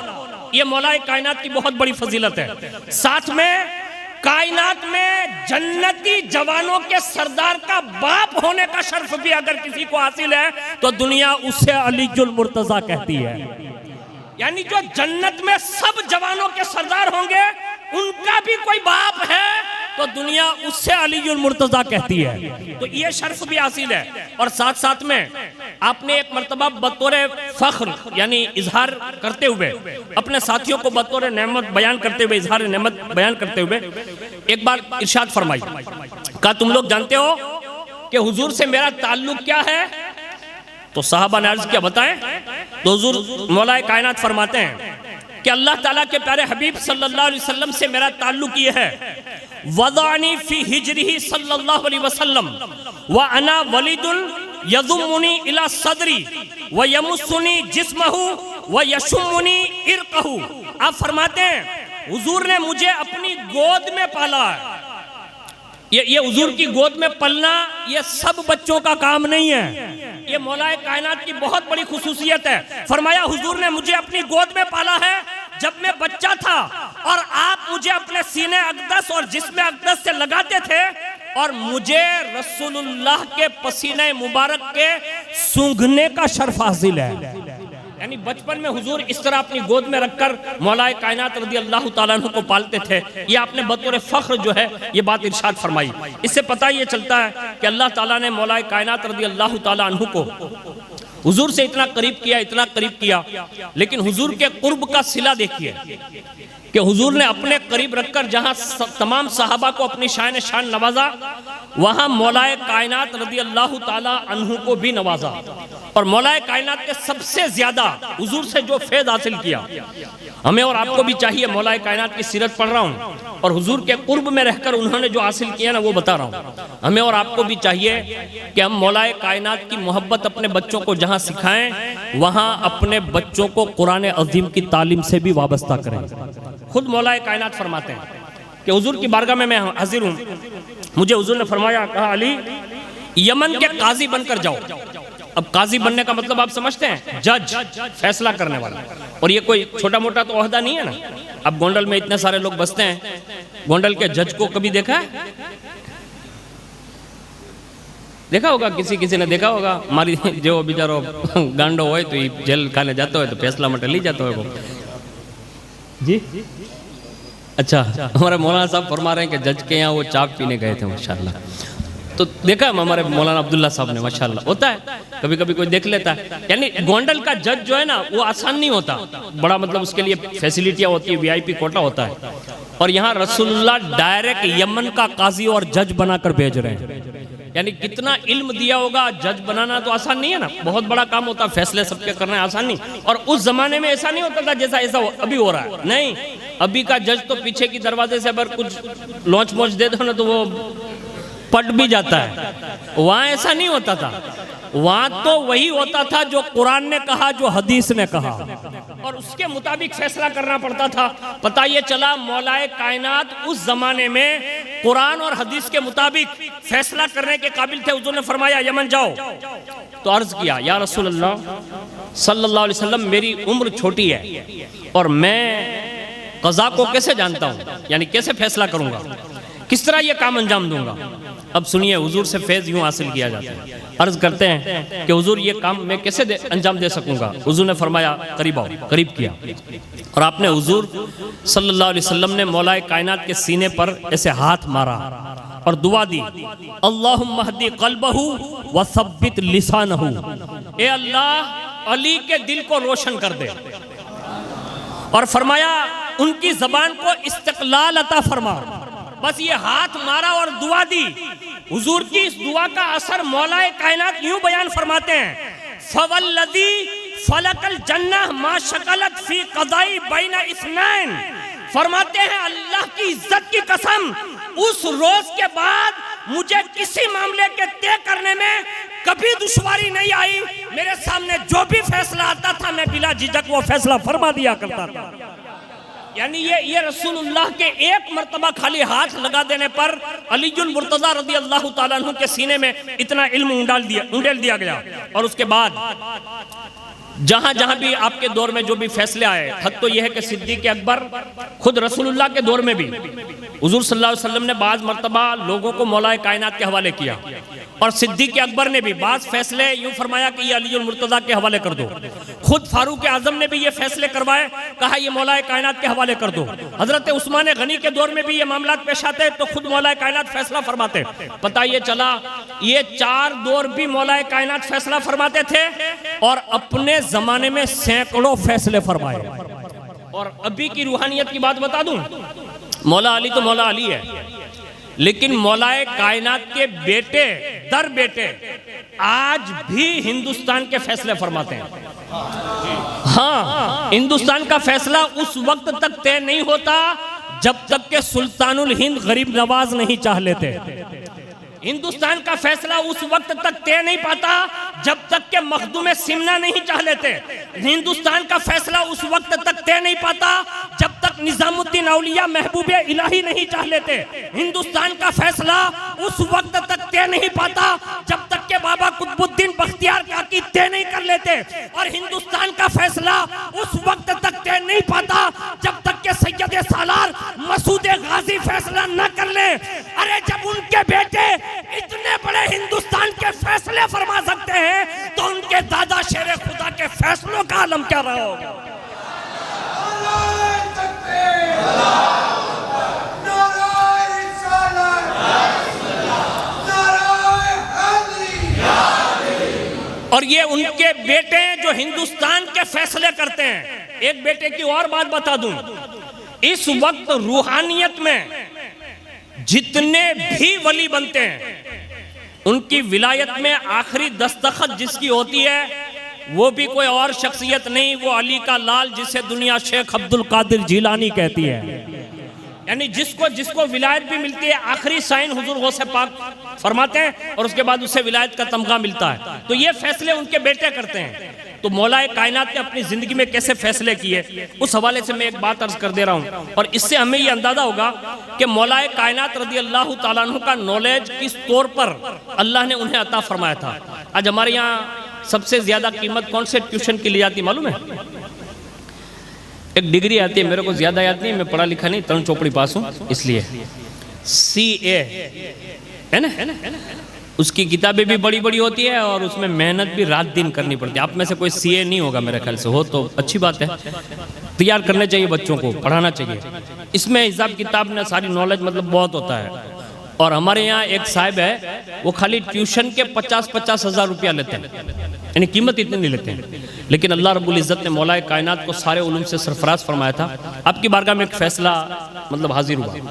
یہ مولا کائنات کی بہت بڑی فضیلت ہے۔ ساتھ میں کائنات میں جنتی جوانوں کے سردار کا باپ ہونے کا شرف بھی اگر کسی کو حاصل ہے تو دنیا اسے علی المرتضیٰ کہتی ہے، یعنی جو جنت میں سب جوانوں کے سردار ہوں گے ان کا بھی کوئی باپ ہے تو دنیا اس سے علی المرتضیٰ کہتی ہے، تو یہ شرف بھی حاصل ہے۔ اور ساتھ ساتھ میں آپ نے ایک مرتبہ بطور فخر یعنی اظہار کرتے ہوئے اپنے ساتھیوں کو بطور نعمت بیان کرتے ہوئے، اظہار نعمت بیان کرتے ہوئے ایک بار ارشاد فرمائی، کہا تم لوگ جانتے ہو کہ حضور سے میرا تعلق کیا ہے؟ تو صحابہ نے عرض کیا بتائیں؟ تو حضور مولا کائنات فرماتے ہیں کہ اللہ تعالیٰ کے پیارے حبیب صلی اللہ علیہ وسلم سے میرا تعلق یہ ہے، وضعنی فی ہجرہ صلی اللہ علیہ وسلم وانا ولید یضمنی الی صدری ویمسنی جسمہ ویشمنی عرقہ۔ آپ فرماتے ہیں حضور نے مجھے اپنی گود میں پالا ہے۔ یہ حضور کی گود میں پلنا یہ سب بچوں کا کام نہیں ہے، یہ مولا کائنات کی بہت بڑی خصوصیت ہے۔ فرمایا حضور نے مجھے اپنی گود میں پالا ہے جب میں بچہ تھا، اور آپ مجھے اپنے سینے اقدس اور جسم اقدس سے لگاتے تھے، اور مجھے رسول اللہ کے پسینے مبارک کے سونگھنے کا شرف حاصل ہے، یعنی بچپن میں حضور اس طرح اپنی گود میں رکھ کر مولا کائنات رضی اللہ تعالیٰ عنہ کو پالتے تھے۔ یہ آپ نے بطور فخر جو ہے یہ بات ارشاد فرمائی۔ اس سے پتہ یہ چلتا ہے کہ اللہ تعالیٰ نے مولا کائنات رضی اللہ تعالیٰ عنہ کو حضور سے اتنا قریب کیا، لیکن حضور کے قرب کا صلہ دیکھیے کہ حضور نے اپنے قریب رکھ کر جہاں تمام صحابہ کو اپنی شان نوازا، وہاں مولا کائنات رضی اللہ تعالیٰ عنہ کو بھی نوازا، اور مولا کائنات کے سب سے زیادہ حضور سے جو فیض حاصل کیا، ہمیں اور آپ کو بھی چاہیے، مولا کائنات کی سیرت پڑھ رہا ہوں اور حضور کے قرب میں رہ کر انہوں نے جو حاصل کیا نا وہ بتا رہا ہوں، ہمیں اور آپ کو بھی چاہیے کہ ہم مولا کائنات کی محبت اپنے بچوں کو جہاں سکھائیں وہاں اپنے بچوں کو قرآن عظیم کی تعلیم سے بھی وابستہ کریں۔ خود مولا کائنات فرماتے ہیں کہ حضور کی بارگاہ میں حاضر ہوں، مجھے حضور نے فرمایا، کہا علی یمن کے قاضی بن کر جاؤ۔ اب قاضی بننے کا مطلب آپ سمجھتے ہیں؟ جج، فیصلہ کرنے والا، اور یہ کوئی چھوٹا موٹا تو عہدہ نہیں ہے نا۔ اب گونڈل میں اتنے سارے لوگ بستے ہیں، گونڈل کے جج کو کبھی دیکھا ہے؟ دیکھا ہوگا، کسی نے دیکھا ہوگا، ہماری جو بیچارو گانڈو ہوئے تو جیل کھانے جاتا ہوئے تو فیصلہ مٹے لی جاتا ہوئے وہ جی۔ اچھا، ہمارے مولانا صاحب فرما رہے ہیں کہ جج کے یہاں وہ چاک پینے گئے تھے ماشاءاللہ، تو دیکھا ہمارے مولانا عبداللہ صاحب نے ماشاءاللہ، ہوتا ہے کبھی کبھی کوئی دیکھ لیتا ہے۔ یعنی گونڈل کا جج جو ہے نا وہ آسان نہیں ہوتا، بڑا مطلب اس کے لیے فیسیلیٹیاں ہوتی ہے، وی آئی پی کوٹا ہوتا ہے، اور یہاں رسول اللہ ڈائریکٹ یمن کا قاضی اور جج بنا کر بھیج رہے ہیں، یعنی کتنا علم دیا ہوگا۔ جج بنانا تو آسان نہیں ہے نا، بہت بڑا کام ہوتا ہے، فیصلے سب کے کرنا آسان نہیں، اور اس زمانے میں ایسا نہیں ہوتا تھا جیسا ابھی ہو رہا ہے، نہیں، ابھی کا جج تو پیچھے کی دروازے سے اگر کچھ لونچ موچ دے دو نا تو وہ پٹ بھی جاتا ہے، وہاں ایسا نہیں ہوتا تھا، وہاں تو وہی ہوتا تھا جو قرآن نے کہا، جو حدیث نے کہا، اور اس کے مطابق فیصلہ کرنا پڑتا تھا۔ پتہ یہ چلا مولا کائنات اس زمانے میں قرآن اور حدیث کے مطابق فیصلہ کرنے کے قابل تھے۔ حضور نے فرمایا یمن جاؤ، تو عرض کیا یا رسول اللہ صلی اللہ علیہ وسلم میری عمر چھوٹی ہے اور میں قضا کو کیسے جانتا ہوں، یعنی کیسے فیصلہ کروں گا، کس طرح یہ کام انجام دوں گا۔ اب سنیے حضور سے فیض یوں حاصل کیا جاتا ہے، عرض کرتے ہیں کہ حضور یہ کام میں کیسے انجام دے سکوں گا؟ حضور نے فرمایا قریب آؤ، قریب کیا، اور آپ نے حضور صلی اللہ علیہ وسلم نے مولا کائنات کے سینے پر ایسے ہاتھ مارا اور دعا دی، اللہم اہدی قلبہ وثبت لسانہ، اے اللہ علی کے دل کو روشن کر دے، اور فرمایا ان کی زبان کو استقلال عطا فرما۔ بس یہ ہاتھ مارا اور دعا دی۔ حضور کی اس دعا کا اثر مولا کائنات یوں بیان فرماتے ہیں، فَوَالَّذِي فَلَقَ الْجَنَّةَ مَا شَكَلَتْ فِي قَضَاءِ بَيْنَ اثْنَيْنِ، فرماتے ہیں اللہ کی عزت کی قسم، اس روز کے بعد مجھے کسی معاملے کے طے کرنے میں کبھی دشواری نہیں آئی، میرے سامنے جو بھی فیصلہ آتا تھا میں بلا جھجک وہ فیصلہ فرما دیا کرتا تھا۔ یعنی یہ رسول اللہ کے ایک مرتبہ خالی ہاتھ لگا دینے پر علی المرتضیٰ رضی اللہ تعالیٰ عنہ کے سینے میں اتنا علم انڈیل دیا گیا، اور اس کے بعد جہاں جہاں بھی آپ کے دور میں جو بھی فیصلے آئے، حد تو یہ ہے کہ صدیق اکبر خود رسول اللہ کے دور میں بھی حضور صلی اللہ علیہ وسلم نے بعض مرتبہ لوگوں کو مولا کائنات کے حوالے کیا، اور صدیق اکبر نے بھی بعض فیصلے یوں فرمایا کہ یہ علی المرتضیٰ کے حوالے کر دو، خود فاروق اعظم نے بھی یہ فیصلے کروائے، کہا یہ مولا کائنات کے حوالے کر دو، حضرت عثمان غنی کے دور میں بھی یہ معاملات پیش آتے تو خود مولا کائنات فیصلہ فرماتے۔ پتہ یہ چلا یہ چار دور بھی مولا کائنات فیصلہ فرماتے تھے، اور اپنے زمانے میں سینکڑوں فیصلے فرمائے۔ اور ابھی کی روحانیت کی بات بتا دوں، مولا علی تو مولا علی ہے، لیکن مولا کائنات کے بیٹے در بیٹے آج بھی ہندوستان کے فیصلے فرماتے ہیں۔ ہاں، ہندوستان کا فیصلہ اس وقت تک طے نہیں ہوتا جب تک کہ سلطان الہند غریب نواز نہیں چاہ لیتے۔ ہندوستان کا فیصلہ اس وقت تک طے نہیں پاتا جب تک کہ مخدوم سمنا نہیں چاہ لیتے۔ ہندوستان کا فیصلہ اس وقت تک طے نہیں پاتا جب تک نظام الدین اولیاء محبوب الہی نہیں چاہ لیتے۔ ہندوستان کا فیصلہ اس وقت تک طے نہیں پاتا جب تک کہ بابا قطب الدین بختیار کاکی طے نہیں کر لیتے، اور ہندوستان کا فیصلہ اس وقت تک طے نہیں پاتا جب تک کہ سید سالار مسعود غازی فیصلہ نہ کر لیں۔ ارے جب ان کے بیٹے اتنے بڑے ہندوستان کے فیصلے فرما سکتے ہیں تو ان کے دادا شیر خدا کے فیصلوں کا عالم کیا رہا ہوگا؟ اور یہ ان کے بیٹے جو ہندوستان کے فیصلے کرتے ہیں۔ ایک بیٹے کی اور بات بتا دوں، اس وقت روحانیت میں جتنے بھی ولی بنتے ہیں ان کی ولایت میں آخری دستخط جس کی ہوتی ہے وہ بھی کوئی اور شخصیت نہیں، وہ علی کا لال جسے دنیا شیخ عبد القادر جیلانی کہتی ہے۔ یعنی جس کو ولایت بھی ملتی ہے آخری سائن حضور غوث پاک فرماتے ہیں، اور اس کے بعد اسے ولایت کا تمغہ ملتا ہے۔ تو یہ فیصلے ان کے بیٹے کرتے ہیں۔ تو مولا کائنات نے اپنی زندگی میں کیسے فیصلے کیے، اس حوالے سے میں ایک بات عرض کر دے رہا ہوں، اور اس سے ہمیں یہ اندازہ ہوگا کہ مولا کائنات رضی اللہ تعالیٰ عنہ کا نالج کس طور پر اللہ نے انہیں عطا فرمایا تھا۔ آج ہمارے یہاں سب سے زیادہ قیمت کون سے ٹیوشن کی لی جاتی معلوم ہے؟ ایک ڈگری آتی ہے، میرے کو زیادہ یاد نہیں، میں پڑھا لکھا نہیں، ترن چوپڑی پاس ہوں، اس لیے CA ہے نا، اس کی کتابیں بھی بڑی بڑی ہوتی ہے اور اس میں محنت بھی رات دن کرنی پڑتی ہے۔ آپ میں سے کوئی CA نہیں ہوگا میرے خیال سے، ہو تو اچھی بات ہے، تیار کرنے چاہیے بچوں کو، پڑھانا چاہیے۔ اس میں حساب کتاب میں ساری نالج مطلب بہت ہوتا ہے، اور ہمارے یہاں ایک صاحب ہے وہ خالی ٹیوشن کے 50 ہزار روپیہ لیتے ہیں، یعنی قیمت اتنی نہیں لیتے ہیں، لیکن اللہ رب العزت نے مولا کائنات کو سارے علوم سے سرفراز فرمایا تھا۔ آپ کی بارگاہ میں ایک فیصلہ مطلب حاضر ہوا،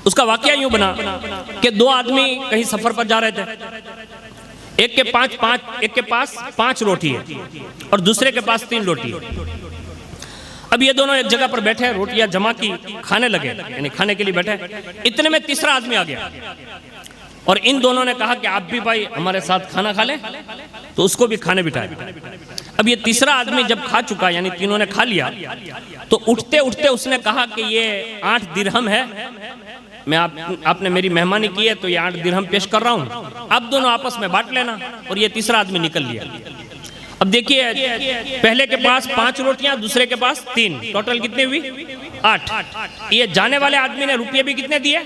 اس کا واقعہ یوں بنا کہ دو آدمی کہیں سفر پر جا رہے تھے، ایک کے پاس 5 روٹی ہے اور دوسرے کے پاس 3 روٹی ہے۔ اب یہ دونوں ایک جگہ پر بیٹھے، روٹیاں جمع کی، کھانے لگے، یعنی کھانے کے لیے بیٹھے۔ اتنے میں تیسرا آدمی آ گیا اور ان دونوں نے کہا کہ آپ بھی بھائی ہمارے ساتھ کھانا کھا لیں، تو اس کو بھی کھانے بٹھایا۔ اب یہ تیسرا آدمی جب کھا چکا، یعنی تینوں نے کھا لیا، تو اٹھتے اٹھتے اس نے کہا کہ یہ 8 درہم ہے، میں آپ نے میری مہمانی کی ہے تو یہ 8 درہم پیش کر رہا ہوں، آپ دونوں آپس میں بانٹ لینا۔ اور یہ تیسرا آدمی نکل لیا۔ اب دیکھیے پہلے کے پاس 5 روٹیاں، دوسرے کے پاس 3، ٹوٹل کتنے ہوئی؟ 8۔ یہ جانے والے آدمی نے روپیے بھی کتنے دیے؟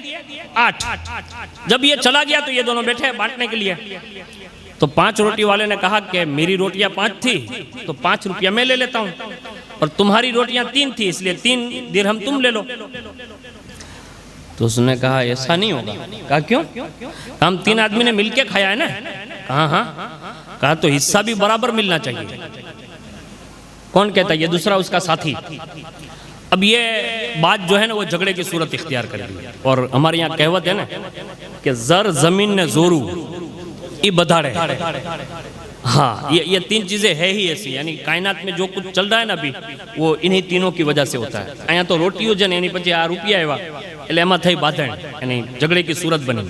8۔ جب یہ چلا گیا تو یہ دونوں بیٹھے بانٹنے کے لیے، تو 5 روٹی والے نے کہا کہ میری روٹیاں 5 تھی تو 5 روپیہ میں لے لیتا ہوں، اور تمہاری روٹیاں 3 تھی اس لیے 3 درہم تم لے لو۔ تو اس نے کہا ایسا نہیں ہوگا۔ کہا کیوں؟ ہم 3 آدمی نے مل کے کھایا ہے نا۔ کہا ہاں۔ کہا تو حصہ بھی برابر ملنا چاہیے۔ کون کہتا ہے؟ یہ دوسرا اس کا ساتھی۔ اب یہ بات جو ہے نا وہ جھگڑے کی صورت اختیار کر دی، اور ہمارے یہاں کہوت ہے نا کہ زر زمین نے زورو ای بدھاڑے۔ ہاں یہ 3 چیزیں ہے ہی ایسی، یعنی کائنات میں جو کچھ چل رہا ہے نا ابھی وہ انہی تینوں کی وجہ سے ہوتا ہے۔ آیا تو روٹی ہو جن یعنی پچھے روپیہ ہے علامہ تھا بادھن، یعنی جھگڑے کی صورت بنی۔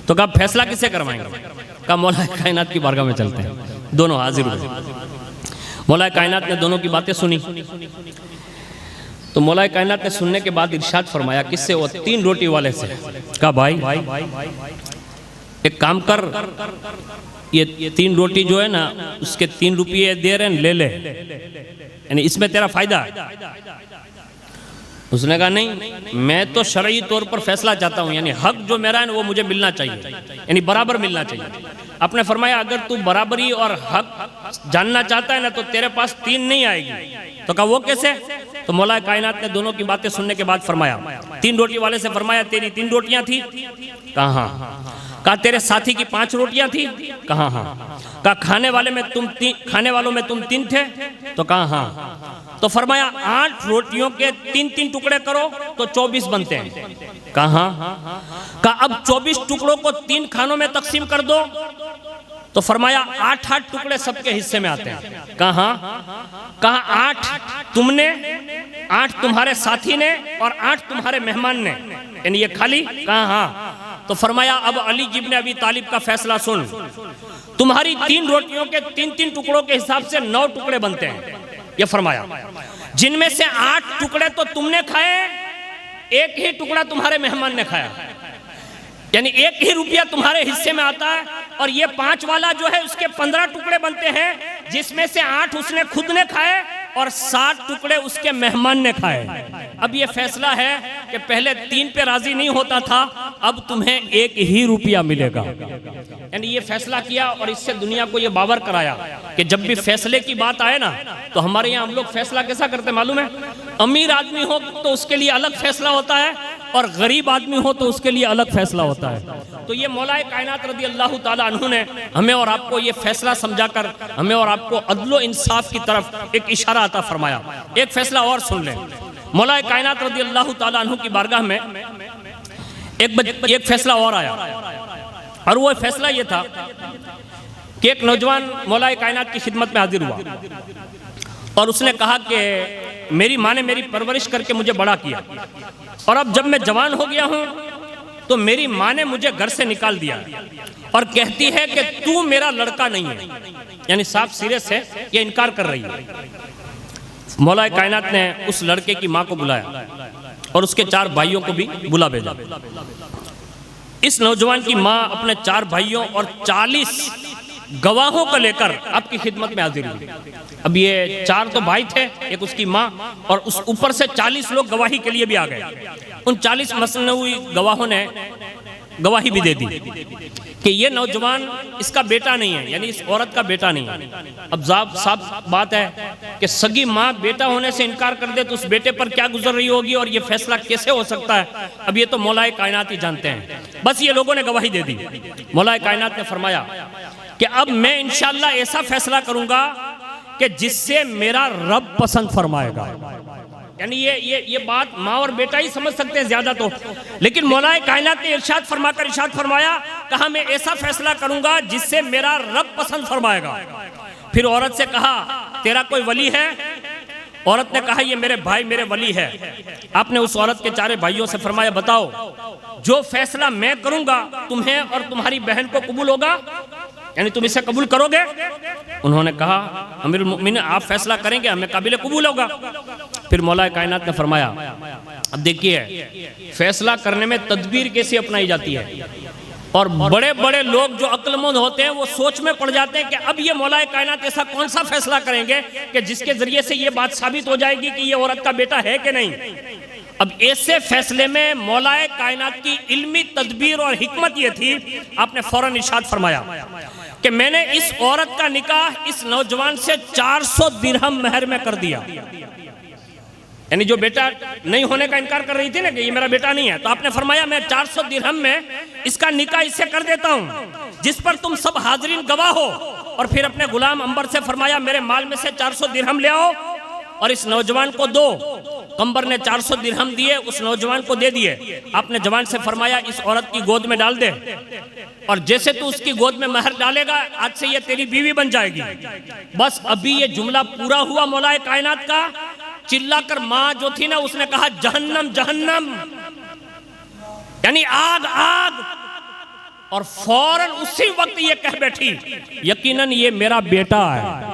تو کہا فیصلہ کسے کروائیں گے؟ کہا مولا کائنات کی بارگاہ میں چلتے ہیں۔ دونوں حاضر ہوئے، مولا کائنات نے دونوں کی باتیں سنی۔ تو مولا کائنات نے سننے کے بعد ارشاد فرمایا، کس سے؟ وہ 3 روٹی والے سے۔ کہا بھائی ایک کام کر، یہ 3 روٹی جو ہے نا اس کے 3 روپیے دے رہے ہیں، لے لے، یعنی اس میں تیرا فائدہ ہے۔ اس نے کہا نہیں، میں تو شرعی طور پر فیصلہ چاہتا ہوں، یعنی حق جو میرا ہے وہ مجھے ملنا چاہیے، یعنی برابر ملنا چاہیے۔ آپ نے فرمایا اگر تو برابری اور حق جاننا چاہتا ہے نا تو تیرے پاس 3 نہیں آئے گی۔ تو کہا وہ کیسے؟ تو مولا کائنات نے دونوں کی باتیں سننے کے بعد فرمایا، 3 روٹی والے سے فرمایا تیری 3 روٹیاں تھی؟ کہا ہاں۔ کہا تیرے ساتھی کی 5 روٹیاں تھی؟ کہا ہاں۔ کہا کھانے والوں میں تم 3 تھے؟ تو کہا ہاں۔ تو فرمایا 8 روٹیوں کے 3 ٹکڑے کرو تو 24 بنتے ہیں۔ کہا ہاں۔ کہا اب 24 ٹکڑوں کو 3 کھانوں میں تقسیم کر دو تو فرمایا 8 ٹکڑے سب کے حصے میں آتے ہیں۔ کہا ہاں۔ کہا 8 تم نے، 8 تمہارے ساتھی نے، اور 8 تمہارے مہمان نے، یعنی یہ خالی؟ کہا ہاں۔ تو فرمایا اب علی ابن ابی طالب کا فیصلہ سن، تمہاری 3 روٹیوں کے 3 ٹکڑوں کے حساب سے 9 ٹکڑے بنتے ہیں۔ یہ فرمایا جن میں سے 8 ٹکڑے تو تم نے کھائے، 1 ہی ٹکڑا تمہارے مہمان نے کھایا، یعنی 1 ہی روپیہ تمہارے حصے میں آتا ہے، اور یہ 5 والا جو ہے اس کے 15 ٹکڑے بنتے ہیں، جس میں سے 8 اس نے خود نے کھائے اور 7 ٹکڑے اس کے مہمان نے کھائے۔ اب یہ فیصلہ ہے کہ پہلے 3 پہ راضی نہیں ہوتا تھا، اب تمہیں 1 ہی روپیہ ملے گا، یعنی یہ فیصلہ کیا، اور اس سے دنیا کو یہ باور کرایا کہ جب بھی فیصلے کی بات آئے نا تو ہمارے یہاں ہم لوگ فیصلہ کیسا کرتے معلوم ہے؟ امیر آدمی ہو تو اس کے لیے الگ فیصلہ ہوتا ہے، اور غریب آدمی ہو تو اس کے لیے الگ فیصلہ ہوتا ہے۔ تو یہ مولا کائنات رضی اللہ تعالیٰ عنہ نے ہمیں اور آپ کو یہ فیصلہ سمجھا کر ہمیں اور آپ کو عدل و انصاف کی طرف ایک اشارہ عطا فرمایا۔ ایک فیصلہ اور سن لیں، مولا کائنات رضی اللہ تعالیٰ عنہ کی بارگاہ میں ایک فیصلہ اور آیا، اور وہ فیصلہ یہ تھا کہ ایک نوجوان مولا کائنات کی خدمت میں حاضر ہوا، اور اس نے کہا کہ میری ماں نے میری پرورش کر کے مجھے بڑا کیا، اور اب جب میں جوان ہو گیا ہوں تو میری ماں نے مجھے گھر سے نکال دیا، اور کہتی ہے کہ تو میرا لڑکا نہیں ہے، یعنی صاف سرے سے یہ انکار کر رہی ہے۔ مولا کائنات نے اس لڑکے کی ماں کو بلایا اور اس کے 4 بھائیوں کو بھی بلا بھیجا۔ اس نوجوان کی ماں اپنے 4 بھائیوں اور 40 گواہوں کو لے کر آپ کی خدمت میں حاضر ہوئی۔ اب یہ 4 تو بھائی تھے، ایک اس کی ماں، اور اس اوپر سے 40 لوگ گواہی کے لیے بھی آ گئے۔ ان 40 مصنوعی گواہوں نے گواہی بھی دے دی کہ یہ نوجوان اس کا بیٹا نہیں ہے، یعنی اس عورت کا بیٹا نہیں ہے۔ اب صاحب بات ہے کہ سگی ماں بیٹا ہونے سے انکار کر دے تو اس بیٹے پر کیا گزر رہی ہوگی، اور یہ فیصلہ کیسے ہو سکتا ہے؟ اب یہ تو مولا کائنات ہی جانتے ہیں۔ بس یہ لوگوں نے گواہی دے دی۔ مولا کائنات نے فرمایا کہ اب میں انشاءاللہ ایسا فیصلہ کروں گا کہ جس سے میرا رب پسند فرمائے گا۔ یعنی یہ بات ماں اور بیٹا ہی سمجھ سکتے ہیں زیادہ تو، لیکن مولا کائنات نے ارشاد فرما کر ارشاد فرمایا، کہا میں ایسا فیصلہ کروں گا جس سے میرا رب پسند فرمائے گا۔ پھر عورت سے کہا تیرا کوئی ولی ہے؟ عورت نے کہا یہ میرے بھائی میرے ولی ہے۔ آپ نے اس عورت کے 4 بھائیوں سے فرمایا بتاؤ جو فیصلہ میں کروں گا تمہیں اور تمہاری بہن کو قبول ہوگا، یعنی تم اسے قبول کرو گے؟ انہوں نے کہا امیر المؤمنین آپ فیصلہ کریں گے ہمیں قابل قبول ہوگا۔ پھر مولا کائنات نے فرمایا اب دیکھیے فیصلہ کرنے میں تدبیر کیسے اپنائی جاتی ہے۔ اور بڑے بڑے لوگ جو عقل مند ہوتے ہیں وہ سوچ میں پڑ جاتے ہیں کہ اب یہ مولا کائنات ایسا کون سا فیصلہ کریں گے کہ جس کے ذریعے سے یہ بات ثابت ہو جائے گی کہ یہ عورت کا بیٹا ہے کہ نہیں۔ اب ایسے فیصلے میں مولا کائنات کی علمی تدبیر اور حکمت یہ تھی، آپ نے فوراً ارشاد فرمایا کہ میں نے اس عورت کا نکاح اس نوجوان سے 400 درہم مہر میں کر دیا۔ یعنی جو بیٹا نہیں ہونے کا انکار کر رہی تھی نا کہ یہ میرا بیٹا نہیں ہے، تو آپ نے فرمایا میں 400 درہم میں اس کا نکاح اس سے کر دیتا ہوں، جس پر تم سب حاضرین گواہ ہو۔ اور پھر اپنے غلام عنبر سے فرمایا میرے مال میں سے 400 درہم لے آؤ اور اس نوجوان کو دو۔ عنبر نے 400 درہم دیے، اس نوجوان کو دے دیے۔ آپ نے جوان سے فرمایا اس عورت کی گود میں ڈال دے، اور جیسے تو اس کی گود میں مہر ڈالے گا آج سے یہ تیری بیوی بن جائے گی۔ بس ابھی یہ جملہ پورا ہوا مولا کائنات کا، چلا کر ماں جو تھی نا اس نے کہا جہنم جہنم، یعنی آگ آگ، اور فوراً اسی وقت یہ کہہ بیٹھی یقیناً یہ میرا بیٹا ہے۔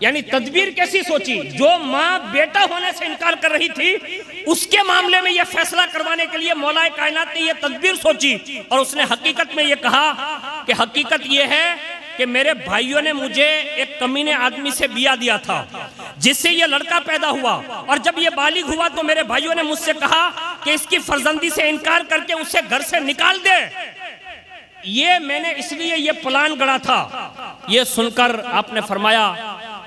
یعنی تدبیر کیسی سوچی، جو ماں بیٹا ہونے سے انکار کر رہی تھی اس کے معاملے میں یہ فیصلہ کروانے کے لیے مولا کائنات نے یہ تدبیر سوچی، اور اس نے حقیقت میں یہ کہا کہ حقیقت یہ ہے کہ میرے بھائیوں نے مجھے ایک کمینے آدمی سے بیاہ دیا تھا جس سے یہ لڑکا پیدا ہوا، اور جب یہ بالغ ہوا تو میرے بھائیوں نے مجھ سے کہا کہ اس کی فرزندی سے انکار کر کے اسے گھر سے نکال دے۔ یہ میں نے اس لیے یہ پلان گڑا تھا۔ یہ سن کر آپ نے فرمایا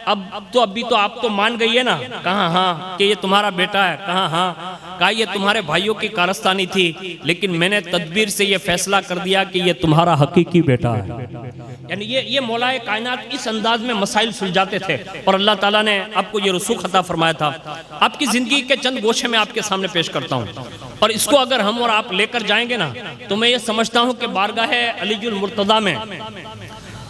ابھی تو آپ تو مان گئی ہے نا؟ کہا ہاں کہ یہ تمہارا بیٹا ہے۔ کہا ہاں۔ کہا یہ تمہارے بھائیوں کی کارستانی تھی، لیکن میں نے تدبیر سے یہ فیصلہ کر دیا کہ یہ تمہارا حقیقی بیٹا ہے۔ یعنی یہ مولا کائنات اس انداز میں مسائل سلجھاتے تھے، اور اللہ تعالیٰ نے آپ کو یہ رسوخ عطا فرمایا تھا۔ آپ کی زندگی کے چند گوشے میں آپ کے سامنے پیش کرتا ہوں، اور اس کو اگر ہم اور آپ لے کر جائیں گے نا تو میں یہ سمجھتا ہوں کہ بارگاہ علی المرتضیٰ میں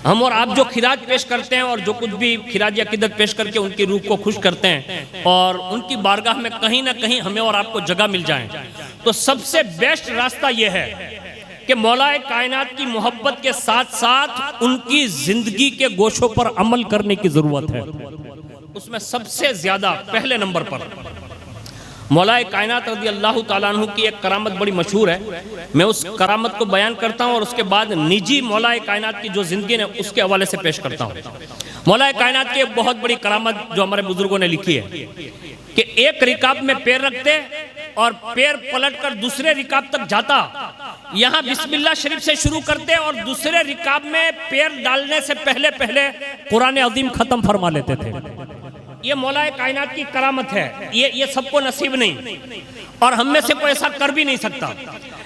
ہم اور آپ جو خراج پیش کرتے ہیں اور جو کچھ بھی خراج عقیدت پیش کر کے ان کی روح کو خوش کرتے ہیں، اور ان کی بارگاہ میں کہیں نہ کہیں ہمیں اور آپ کو جگہ مل جائیں، تو سب سے بیسٹ راستہ یہ ہے کہ مولا کائنات کی محبت کے ساتھ ساتھ ان کی زندگی کے گوشوں پر عمل کرنے کی ضرورت ہے۔ اس میں سب سے زیادہ پہلے نمبر پر مولا کائنات رضی اللہ تعالیٰ عنہ کی ایک کرامت بڑی مشہور ہے، میں اس کرامت کو بیان کرتا ہوں اور اس کے بعد نجی مولا کائنات کی جو زندگی ہے اس کے حوالے سے پیش کرتا ہوں۔ مولا کائنات کی ایک بہت بڑی کرامت جو ہمارے بزرگوں نے لکھی ہے کہ ایک رکاب میں پیر رکھتے اور پیر پلٹ کر دوسرے رکاب تک جاتا، یہاں بسم اللہ شریف سے شروع کرتے اور دوسرے رکاب میں پیر ڈالنے سے پہلے قرآن عظیم ختم فرما لیتے تھے۔ یہ مولا کائنات کی کرامت ہے، یہ سب کو نصیب نہیں، اور ہم میں سے کوئی ایسا کر بھی نہیں سکتا۔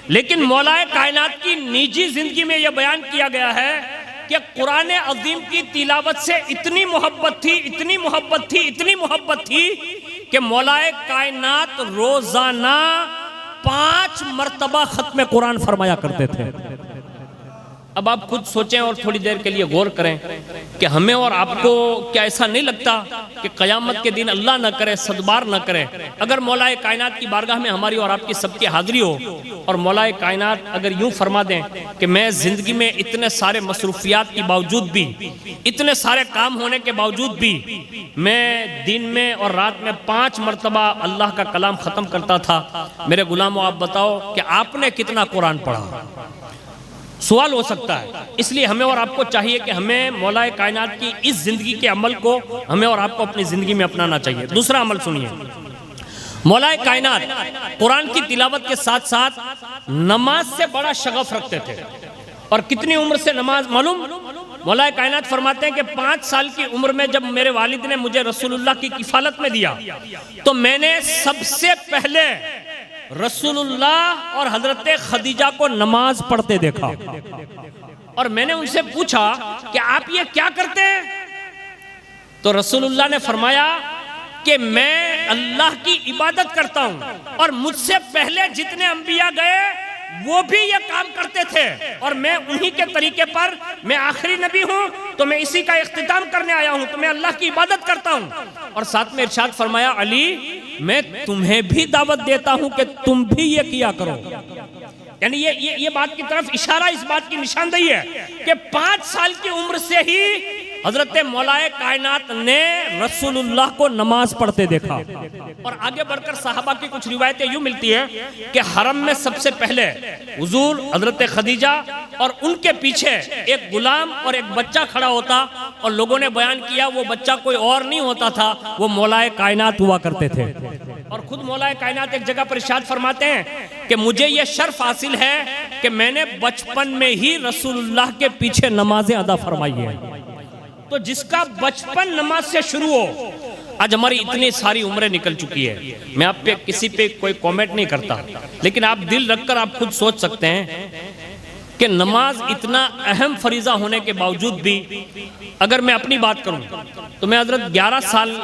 لیکن مولا کائنات کی نجی زندگی میں یہ بیان کیا گیا ہے کہ قرآن عظیم کی تلاوت سے اتنی محبت تھی کہ مولا کائنات روزانہ 5 مرتبہ ختم قرآن فرمایا کرتے تھے۔ اب آپ خود سوچیں اور تھوڑی دیر کے لیے غور کریں کہ ہمیں اور آپ کو کیا ایسا نہیں لگتا کہ قیامت کے دن اللہ نہ کرے صدبار نہ کرے اگر مولا کائنات کی بارگاہ میں ہماری اور آپ کی سب کی حاضری ہو، اور مولا کائنات اگر یوں فرما دیں کہ میں زندگی میں اتنے سارے مصروفیات کے باوجود بھی، اتنے سارے کام ہونے کے باوجود بھی میں دن میں اور رات میں 5 مرتبہ اللہ کا کلام ختم کرتا تھا، میرے غلاموں آپ بتاؤ کہ آپ نے کتنا قرآن پڑھا؟ سوال ہو سکتا ہے۔ اس لیے ہمیں اور آپ کو چاہیے کہ ہمیں مولا کائنات کی اس زندگی کے عمل کو ہمیں اور آپ کو اپنی زندگی میں اپنانا چاہیے۔ دوسرا عمل سنیے، مولا کائنات قرآن کی تلاوت کے ساتھ ساتھ نماز سے بڑا شغف رکھتے تھے، اور کتنی عمر سے نماز معلوم؟ مولا کائنات فرماتے ہیں کہ 5 سال کی عمر میں جب میرے والد نے مجھے رسول اللہ کی کفالت میں دیا تو میں نے سب سے پہلے رسول اللہ اور حضرت خدیجہ کو نماز پڑھتے دیکھا، اور میں نے ان سے پوچھا کہ آپ یہ کیا کرتے ہیں؟ تو رسول اللہ نے فرمایا کہ میں اللہ کی عبادت کرتا ہوں، اور مجھ سے پہلے جتنے انبیاء گئے وہ بھی یہ کام کرتے تھے، اور میں انہی کے طریقے پر، میں آخری نبی ہوں تو میں اسی کا اختتام کرنے آیا ہوں، تو میں اللہ کی عبادت کرتا ہوں۔ اور ساتھ میں ارشاد فرمایا علی میں تمہیں بھی دعوت دیتا ہوں کہ تم بھی یہ کیا کرو۔ یعنی یہ بات کی طرف اشارہ، اس بات کی نشاندہی ہے کہ 5 سال کی عمر سے ہی حضرت مولا کائنات نے رسول اللہ کو نماز پڑھتے دیکھا۔ اور آگے بڑھ کر صحابہ کی کچھ روایتیں یوں ملتی ہیں کہ حرم میں سب سے پہلے حضور، حضرت خدیجہ اور ان کے پیچھے ایک غلام اور ایک بچہ کھڑا ہوتا، اور لوگوں نے بیان کیا وہ بچہ کوئی اور نہیں ہوتا تھا، وہ مولا کائنات ہوا کرتے تھے۔ اور خود مولا کائنات ایک جگہ پر ارشاد فرماتے ہیں کہ مجھے یہ شرف حاصل ہے کہ میں نے بچپن میں ہی رسول اللہ کے پیچھے نمازیں ادا فرمائی ہیں۔ تو جس کا بچپن نماز سے شروع ہو، آج ہماری اتنی ساری عمریں نکل چکی ہے، میں آپ پہ کسی پہ کوئی کومنٹ نہیں کرتا، لیکن آپ دل رکھ کر آپ خود سوچ سکتے ہیں کہ نماز اتنا اہم فریضہ ہونے کے باوجود بھی، اگر میں اپنی بات کروں تو میں حضرت 11 سال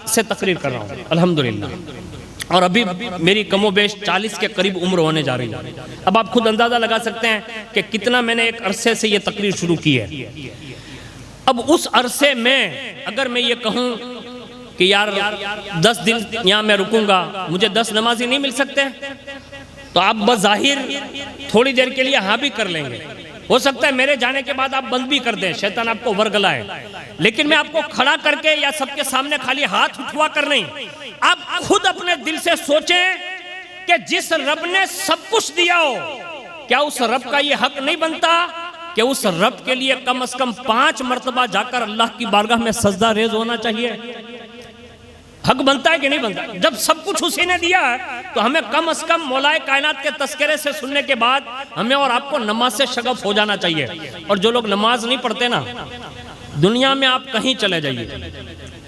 سے تقریر کر رہا ہوں الحمدللہ، اور ابھی میری کم و بیش 40 کے قریب عمر ہونے جا رہی ہے۔ اب آپ خود اندازہ لگا سکتے ہیں کہ کتنا میں نے ایک عرصے سے یہ تقریر شروع کی ہے۔ اب اس عرصے میں اگر میں یہ کہوں کہ یار 10 دن یہاں میں رکوں گا، مجھے 10 نمازی نہیں مل سکتے، تو آپ بظاہر تھوڑی دیر کے لیے ہاں بھی کر لیں گے، ہو سکتا ہے میرے جانے کے بعد آپ بند بھی کر دیں، شیطان آپ کو ورگلائے، لیکن میں آپ کو کھڑا کر کے یا سب کے سامنے خالی ہاتھ اٹھوا کر نہیں، آپ خود اپنے دل سے سوچیں کہ جس رب نے سب کچھ دیا ہو، کیا اس رب کا یہ حق نہیں بنتا کہ اس رب کے لیے کم از کم 5 مرتبہ جا کر اللہ کی بارگاہ میں سجدہ ریز ہونا چاہیے؟ حق بنتا ہے کہ نہیں بنتا؟ جب سب کچھ اسی نے دیا ہے تو ہمیں کم از کم مولا کائنات کے تذکرے سے سننے کے بعد ہمیں اور آپ کو نماز سے شغف ہو جانا چاہیے۔ اور جو لوگ نماز نہیں پڑھتے نا، دنیا میں آپ کہیں چلے جائیے،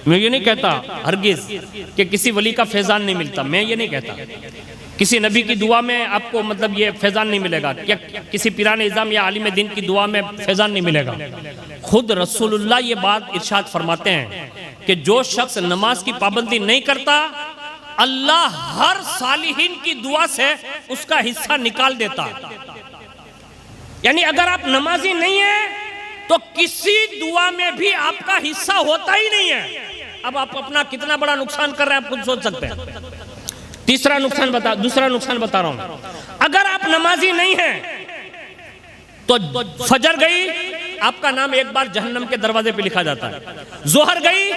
میں یہ نہیں کہتا ہرگز کہ کسی ولی کا فیضان نہیں ملتا، میں یہ نہیں کہتا کسی نبی کی دعا میں آپ کو مطلب یہ فیضان نہیں ملے گا، یا کسی پیران اعظم یا عالم دین کی دعا میں فیضان نہیں ملے گا۔ خود رسول اللہ یہ بات ارشاد فرماتے ہیں کہ جو شخص نماز کی پابندی نہیں کرتا، اللہ ہر صالحین کی دعا سے اس کا حصہ نکال دیتا۔ یعنی اگر آپ نمازی نہیں ہیں تو کسی دعا میں بھی آپ کا حصہ ہوتا ہی نہیں ہے۔ اب آپ اپنا کتنا بڑا نقصان کر رہے ہیں آپ خود سوچ سکتے ہیں۔ دوسرا نقصان بتا رہا ہوں، اگر آپ نمازی نہیں ہیں تو فجر گئی، آپ کا نام ایک بار جہنم کے دروازے پہ لکھا جاتا ہے، ظہر گئی،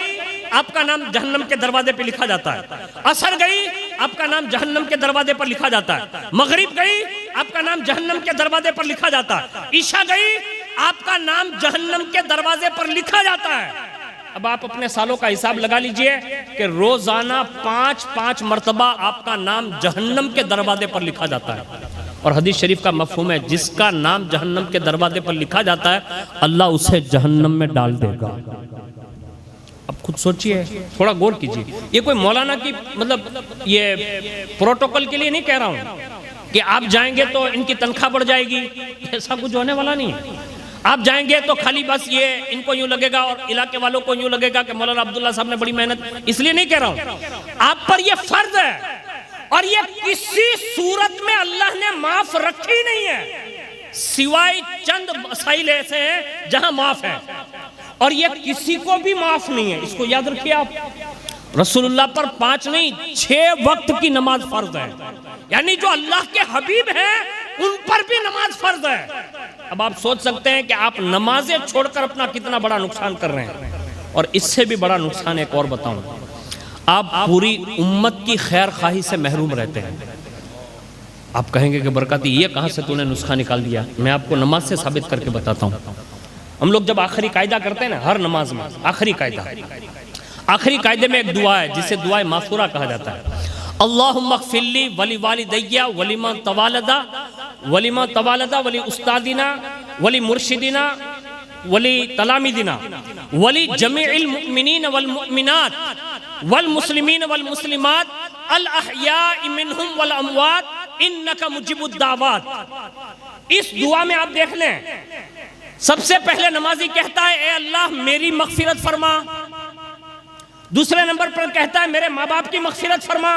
آپ کا نام جہنم کے دروازے پہ لکھا جاتا ہے، عصر گئی، آپ کا نام جہنم کے دروازے پر لکھا جاتا ہے، مغرب گئی، آپ کا نام جہنم کے دروازے پر لکھا جاتا ہے، عشاء گئی، آپ کا نام جہنم کے دروازے پر لکھا جاتا ہے۔ اب آپ اپنے سالوں کا حساب لگا لیجئے کہ روزانہ 5 مرتبہ آپ کا نام جہنم کے دروازے پر لکھا جاتا ہے۔ اور حدیث شریف کا مفہوم ہے جس کا نام جہنم کے دروازے پر لکھا جاتا ہے اللہ اسے جہنم میں ڈال دے گا۔ اب خود سوچئے، تھوڑا غور کیجئے، یہ کوئی مولانا کی مطلب یہ پروٹوکول کے لیے نہیں کہہ رہا ہوں کہ آپ جائیں گے تو ان کی تنخواہ بڑھ جائے گی، ایسا کچھ ہونے والا نہیں ہے۔ آپ جائیں گے تو خالی بس یہ ان کو یوں لگے گا اور علاقے والوں کو یوں لگے گا کہ مولانا عبداللہ صاحب نے بڑی محنت، اس لیے نہیں کہہ رہا ہوں، آپ پر یہ فرض ہے، اور یہ کسی صورت میں اللہ نے معاف رکھی نہیں ہے، سوائے چند مسائل ایسے ہیں جہاں معاف ہے، اور یہ کسی کو بھی معاف نہیں ہے، اس کو یاد رکھیے آپ۔ رسول اللہ پر 5 نہیں 6 وقت کی نماز فرض ہے، یعنی جو اللہ کے حبیب ہیں ان پر بھی نماز فرض ہے۔ اب آپ سوچ سکتے ہیں کہ آپ نمازیں چھوڑ کر اپنا کتنا بڑا نقصان کر رہے ہیں، اور اس سے بھی بڑا نقصان ایک اور بتاؤں، آپ پوری امت کی خیر خواہی سے محروم رہتے ہیں۔ آپ کہیں گے کہ برکاتی یہ کہاں سے تو نے نسخہ نکال دیا؟ میں آپ کو نماز سے ثابت کر کے بتاتا ہوں۔ ہم لوگ جب آخری قاعدہ کرتے ہیں نا ہر نماز میں، آخری قاعدے میں ایک دعا ہے جسے دعائے مغفورہ کہا جاتا ہے، اللہم اغفر لی ولی والدی ولمن توالدا ولمن توالدا ولی استادنا ولی مرشدنا ولی تلامیذنا ولی جمیع المؤمنین والمؤمنات والمسلمین والمسلمات الاحیاء منہم والاموات انکا مجیب الدعوات۔ اس دعا میں آپ دیکھ لیں، سب سے پہلے نمازی کہتا ہے اے اللہ میری مغفرت فرما، دوسرے نمبر پر کہتا ہے میرے ماں باپ کی مغفرت فرما،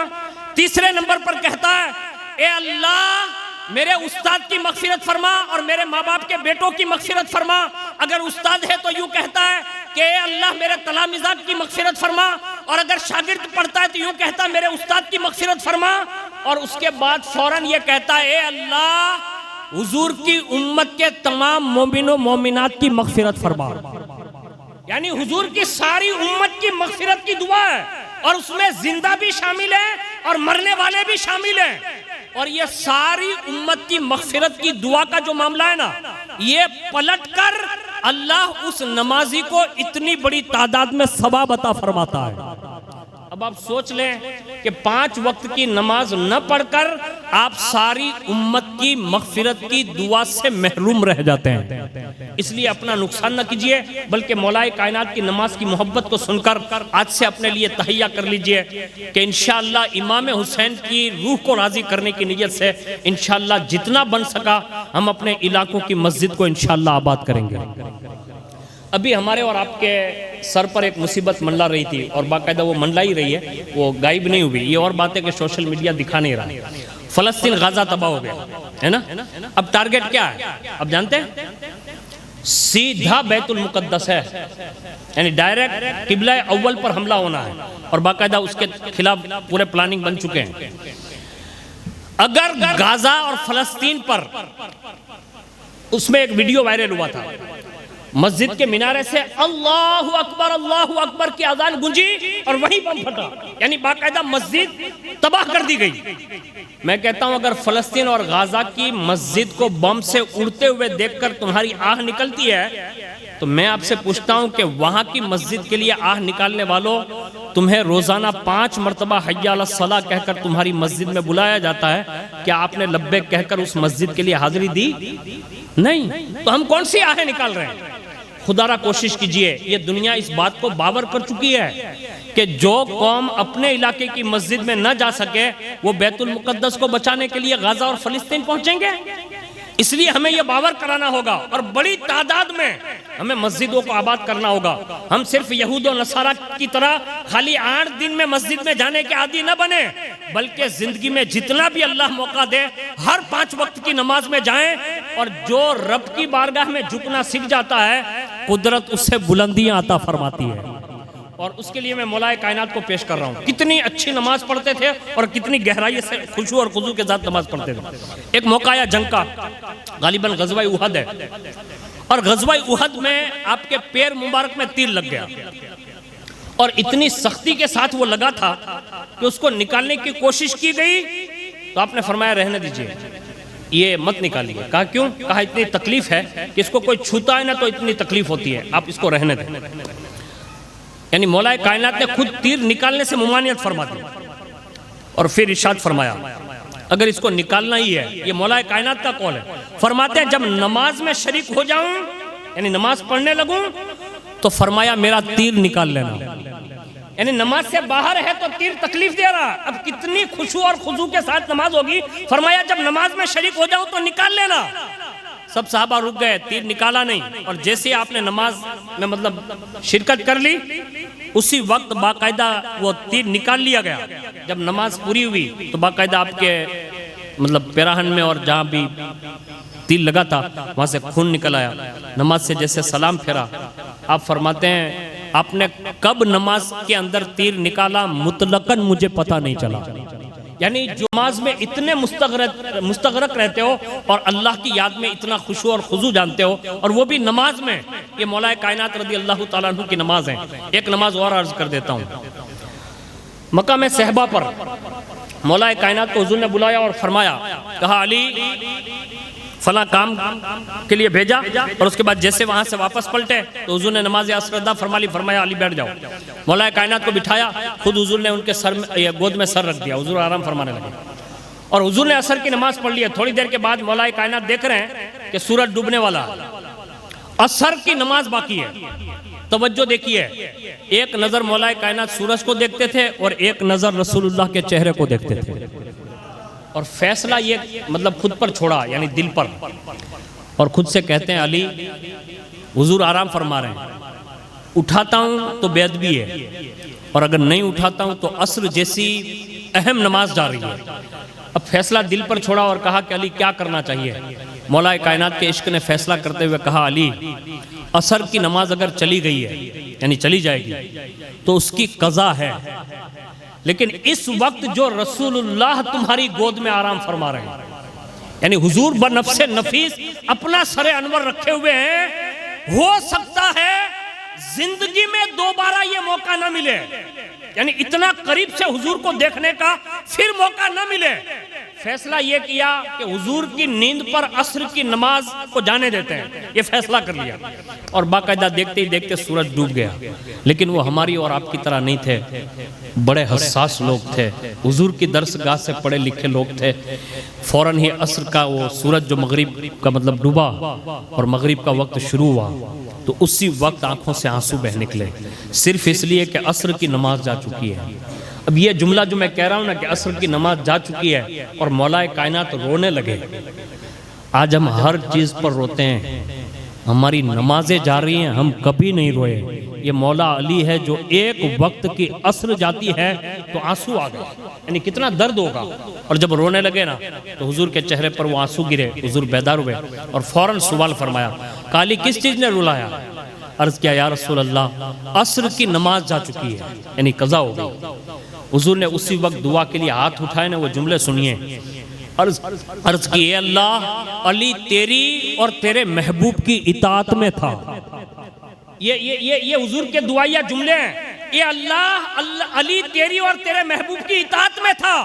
تیسرے نمبر پر کہتا ہے اے اللہ میرے استاد کی مغفرت فرما اور میرے ماں باپ کے بیٹوں کی مغفرت فرما، اگر استاد ہے تو یوں کہتا ہے کہ اے اللہ میرے تلامذات کی مغفرت فرما، اور اگر شاگرد پڑھتا ہے تو یوں کہتا ہے میرے استاد کی مغفرت فرما، اور اس کے بعد فوراً یہ کہتا ہے اے اللہ حضور کی امت کے تمام مومن و مومنات کی مغفرت فرما، یعنی حضور کی ساری امت کی مغفرت کی دعا ہے۔ اور اس میں زندہ بھی شامل ہیں اور مرنے والے بھی شامل ہیں، اور یہ ساری امت کی مغفرت کی دعا کا جو معاملہ ہے نا، یہ پلٹ کر اللہ اس نمازی کو اتنی بڑی تعداد میں ثواب عطا فرماتا ہے۔ اب آپ سوچ لیں کہ 5 وقت کی نماز نہ پڑھ کر آپ ساری امت کی مغفرت کی دعا سے محروم رہ جاتے ہیں۔ اس لیے اپنا نقصان نہ کیجئے، بلکہ مولا کائنات کی نماز کی محبت کو سن کر آج سے اپنے لیے تہیہ کر لیجئے کہ انشاءاللہ امام حسین کی روح کو راضی کرنے کی نیت سے انشاءاللہ جتنا بن سکا ہم اپنے علاقوں کی مسجد کو انشاءاللہ آباد کریں گے۔ ابھی ہمارے اور آپ کے سر پر ایک مصیبت منڈلا رہی تھی، اور باقاعدہ وہ منڈلا ہی رہی ہے، وہ غائب نہیں ہوئی۔ یہ اور بات ہے کہ سوشل میڈیا دکھا نہیں رہا۔ فلسطین غزہ تباہ ہو گیا ہے نا۔ اب ٹارگٹ کیا ہے اب جانتے ہیں؟ سیدھا بیت المقدس ہے، یعنی ڈائریکٹ قبلہ اول پر حملہ ہونا ہے، اور باقاعدہ اس کے خلاف پورے پلاننگ بن چکے ہیں۔ اگر غزہ اور فلسطین پر، اس میں ایک ویڈیو وائرل ہوا تھا، مسجد کے منارے سے اللہ اکبر کی اذان گونجی اور وہیں بم پھٹا، یعنی باقاعدہ مسجد تباہ کر دی گئی۔ میں کہتا ہوں اگر فلسطین اور غزہ کی مسجد کو بم سے اڑتے ہوئے دیکھ کر تمہاری آہ نکلتی ہے، تو میں آپ سے پوچھتا ہوں کہ وہاں کی مسجد کے لیے آہ نکالنے والوں، تمہیں روزانہ 5 مرتبہ حی علی الصلاۃ کہہ کر تمہاری مسجد میں بلایا جاتا ہے، کیا آپ نے لبیک کہہ کر اس مسجد کے لیے حاضری دی؟ نہیں۔ تو ہم کون سی آہیں نکال رہے ہیں؟ خدا را کوشش کیجئے، یہ دنیا اس بات کو باور کر چکی ہے کہ جو قوم اپنے علاقے کی مسجد میں نہ جا سکے وہ بیت المقدس کو بچانے کے لیے غزہ اور فلسطین پہنچیں گے۔ اس لیے ہمیں یہ باور کرانا ہوگا، اور بڑی تعداد میں ہمیں مسجدوں کو آباد کرنا ہوگا۔ ہم صرف یہود و نصارہ کی طرح خالی 8 دن میں مسجد میں جانے کے عادی نہ بنے، بلکہ زندگی میں جتنا بھی اللہ موقع دے ہر 5 وقت کی نماز میں جائیں، اور جو رب کی بارگاہ میں جھکنا سیکھ جاتا ہے قدرت اس سے بلندیاں عطا فرماتی ہے۔ اور اس کے لیے میں مولا کائنات کو پیش کر رہا ہوں، کتنی اچھی نماز پڑھتے تھے اور کتنی گہرائی سے خشوع اور خضوع کے ساتھ نماز پڑھتے تھے۔ ایک موقع آیا جنگ کا، غالباً غزوہ احد ہے، اور غزوہ احد میں آپ کے پیر مبارک میں تیر لگ گیا، اور اتنی سختی کے ساتھ وہ لگا تھا کہ اس کو نکالنے کی کوشش کی گئی، تو آپ نے فرمایا رہنے دیجئے، یہ مت نکالیے۔ کہا کیوں؟ کہا اتنی تکلیف ہے کہ اس کو کوئی چھوتا ہے نا تو اتنی تکلیف ہوتی ہے، آپ اس کو رہنے دیں۔ یعنی مولا کائنات نے خود تیر نکالنے سے ممانعت فرما دی، اور پھر ارشاد فرمایا اگر اس کو نکالنا ہی ہے، یہ مولا کائنات کا قول ہے، فرماتے ہیں جب نماز میں شریک ہو جاؤں، یعنی نماز پڑھنے لگوں، تو فرمایا میرا تیر نکال لینا۔ یعنی نماز سے باہر ہے تو تیر تکلیف دے رہا، اب کتنی خشوع اور خضوع کے ساتھ نماز ہوگی، فرمایا جب نماز میں شریک ہو جاؤں تو نکال لینا۔ سب صحابہ رک گئے، تیر نکالا نہیں، اور جیسے آپ نے نماز میں مطلب شرکت کر لی، اسی وقت باقاعدہ وہ تیر نکال لیا گیا۔ جب نماز پوری ہوئی تو باقاعدہ آپ کے مطلب پیراہن میں اور جہاں بھی تیر لگا تھا وہاں سے خون نکل آیا۔ نماز سے جیسے سلام پھیرا، آپ فرماتے ہیں آپ نے کب نماز کے اندر تیر نکالا مطلقاً مجھے پتہ نہیں چلا۔ یعنی جو نماز میں اتنے مستغرق رہتے ہو اور اللہ کی یاد میں اتنا خشوع اور خضوع جانتے ہو، اور وہ بھی نماز میں، یہ مولا کائنات رضی اللہ تعالیٰ عنہ کی نماز ہے۔ ایک نماز اور عرض کر دیتا ہوں، مقام صحبہ پر مولا کائنات کو حضور نے بلایا اور فرمایا، کہا علی فلاں کام کے لیے بھیجا، اور اس کے بعد جیسے وہاں سے واپس پلٹے تو حضور نے نماز عصر ادا فرما لی، فرمایا علی بیٹھ جاؤ۔ مولا کائنات کو بٹھایا، خود حضور نے ان کے سر میں گود میں سر رکھ دیا، حضور آرام فرمانے لگے، اور حضور نے عصر کی نماز پڑھ لی ہے۔ تھوڑی دیر کے بعد مولا کائنات دیکھ رہے ہیں کہ سورج ڈوبنے والا، عصر کی نماز باقی ہے۔ توجہ دیکھیے، ایک نظر مولا کائنات سورج کو دیکھتے تھے اور ایک نظر رسول اللہ کے چہرے کو دیکھتے تھے، اور فیصلہ یہ مطلب خود پر چھوڑا، یعنی دل پر، اور خود سے کہتے ہیں علی حضور آرام فرما رہے ہیں، اٹھاتا ہوں تو بے ادبی ہے، اور اگر نہیں اٹھاتا ہوں تو عصر جیسی اہم نماز جا رہی ہے۔ اب فیصلہ دل پر چھوڑا اور کہا کہ علی کیا کرنا چاہیے؟ مولا کائنات کے عشق نے فیصلہ کرتے ہوئے کہا علی عصر کی نماز اگر چلی گئی ہے، یعنی چلی جائے گی، تو اس کی قضا ہے، لیکن اس وقت جو رسول اللہ تمہاری گود میں آرام فرما رہے ہیں، یعنی حضور بنفس نفیس اپنا سر انور رکھے ہوئے ہیں، ہو سکتا ہے زندگی میں دوبارہ یہ موقع نہ ملے یعنی اتنا قریب سے حضور کو دیکھنے کا پھر موقع نہ ملے، فیصلہ یہ کیا کہ حضور کی نیند پر عصر کی نماز کو جانے دیتے ہیں، یہ فیصلہ کر لیا، اور باقاعدہ دیکھتے ہی دیکھتے سورج ڈوب گیا۔ لیکن وہ ہماری اور آپ کی طرح نہیں تھے، بڑے حساس لوگ تھے، حضور کی درسگاہ سے پڑھے لکھے لوگ تھے۔ فوراً ہی عصر کا وہ سورج جو مغرب کا مطلب ڈوبا اور مغرب کا وقت شروع ہوا تو اسی وقت آنکھوں سے آنسو بہ نکلے، صرف اس لیے کہ عصر کی نماز جا چکی ہے۔ اب یہ جملہ جو میں کہہ رہا ہوں نا کہ عصر کی نماز جا چکی ہے اور مولا کائنات رونے لگے۔ آج ہم ہر چیز پر روتے ہیں، ہماری نمازیں جا رہی ہیں، ہم کبھی نہیں روئے۔ یہ مولا علی ہے جو ایک وقت کی عصر جاتی ہے تو آنسو آ گئے، یعنی کتنا درد ہوگا۔ اور جب رونے لگے نا تو حضور کے چہرے پر وہ آنسو گرے، حضور بیدار ہوئے اور فوراً سوال فرمایا، کالی کس چیز نے رلایا؟ عرض کیا یا رسول اللہ عصر کی نماز جا چکی ہے، یعنی قضا ہو گئی۔ حضور نے اسی وقت دعا کے لیے ہاتھ اٹھائے نا، وہ جملے سنیے، عرض کی اے اللہ علی تیری اور تیرے محبوب کی اطاعت میں تھا۔ یہ حضور کے دعائیہ جملے ہیں، اے اللہ علی تیری اور تیرے محبوب کی اطاعت میں تھا،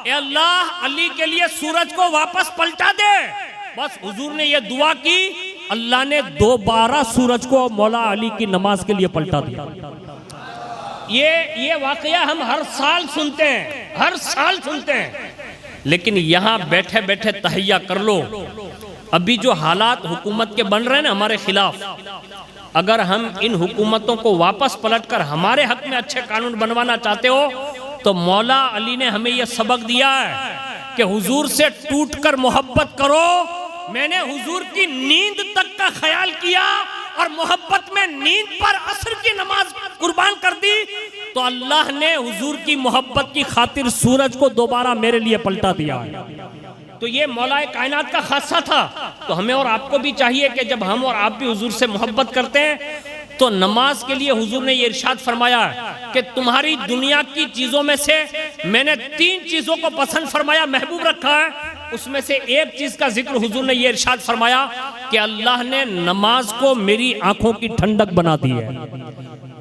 اے اللہ علی کے لیے سورج کو واپس پلٹا دے۔ بس حضور نے یہ دعا کی، اللہ نے دوبارہ سورج کو مولا علی کی نماز کے لیے پلٹا دیا۔ یہ واقعہ ہم ہر سال سنتے ہیں، ہر سال سنتے ہیں، لیکن یہاں بیٹھے بیٹھے تہیہ کر لو، ابھی جو حالات حکومت کے بن رہے ہیں نا ہمارے خلاف، اگر ہم ان حکومتوں کو واپس پلٹ کر ہمارے حق میں اچھے قانون بنوانا چاہتے ہو تو مولا علی نے ہمیں یہ سبق دیا ہے کہ حضور سے ٹوٹ کر محبت کرو۔ میں نے حضور کی نیند تک کا خیال کیا اور محبت میں نیند پر عصر کی نماز قربان کر دی تو اللہ نے حضور کی محبت کی خاطر سورج کو دوبارہ میرے لیے پلٹا دیا۔ تو یہ مولا کائنات کا خاصہ تھا، تو ہمیں اور آپ کو بھی چاہیے کہ جب ہم اور آپ بھی حضور سے محبت کرتے ہیں تو نماز کے لیے حضور نے یہ ارشاد فرمایا کہ تمہاری دنیا کی چیزوں میں سے میں نے 3 چیزوں کو پسند فرمایا، محبوب رکھا ہے، اس میں سے ایک چیز کا ذکر حضور نے یہ ارشاد فرمایا کہ اللہ نے نماز کو میری آنکھوں کی ٹھنڈک بنا دی ہے۔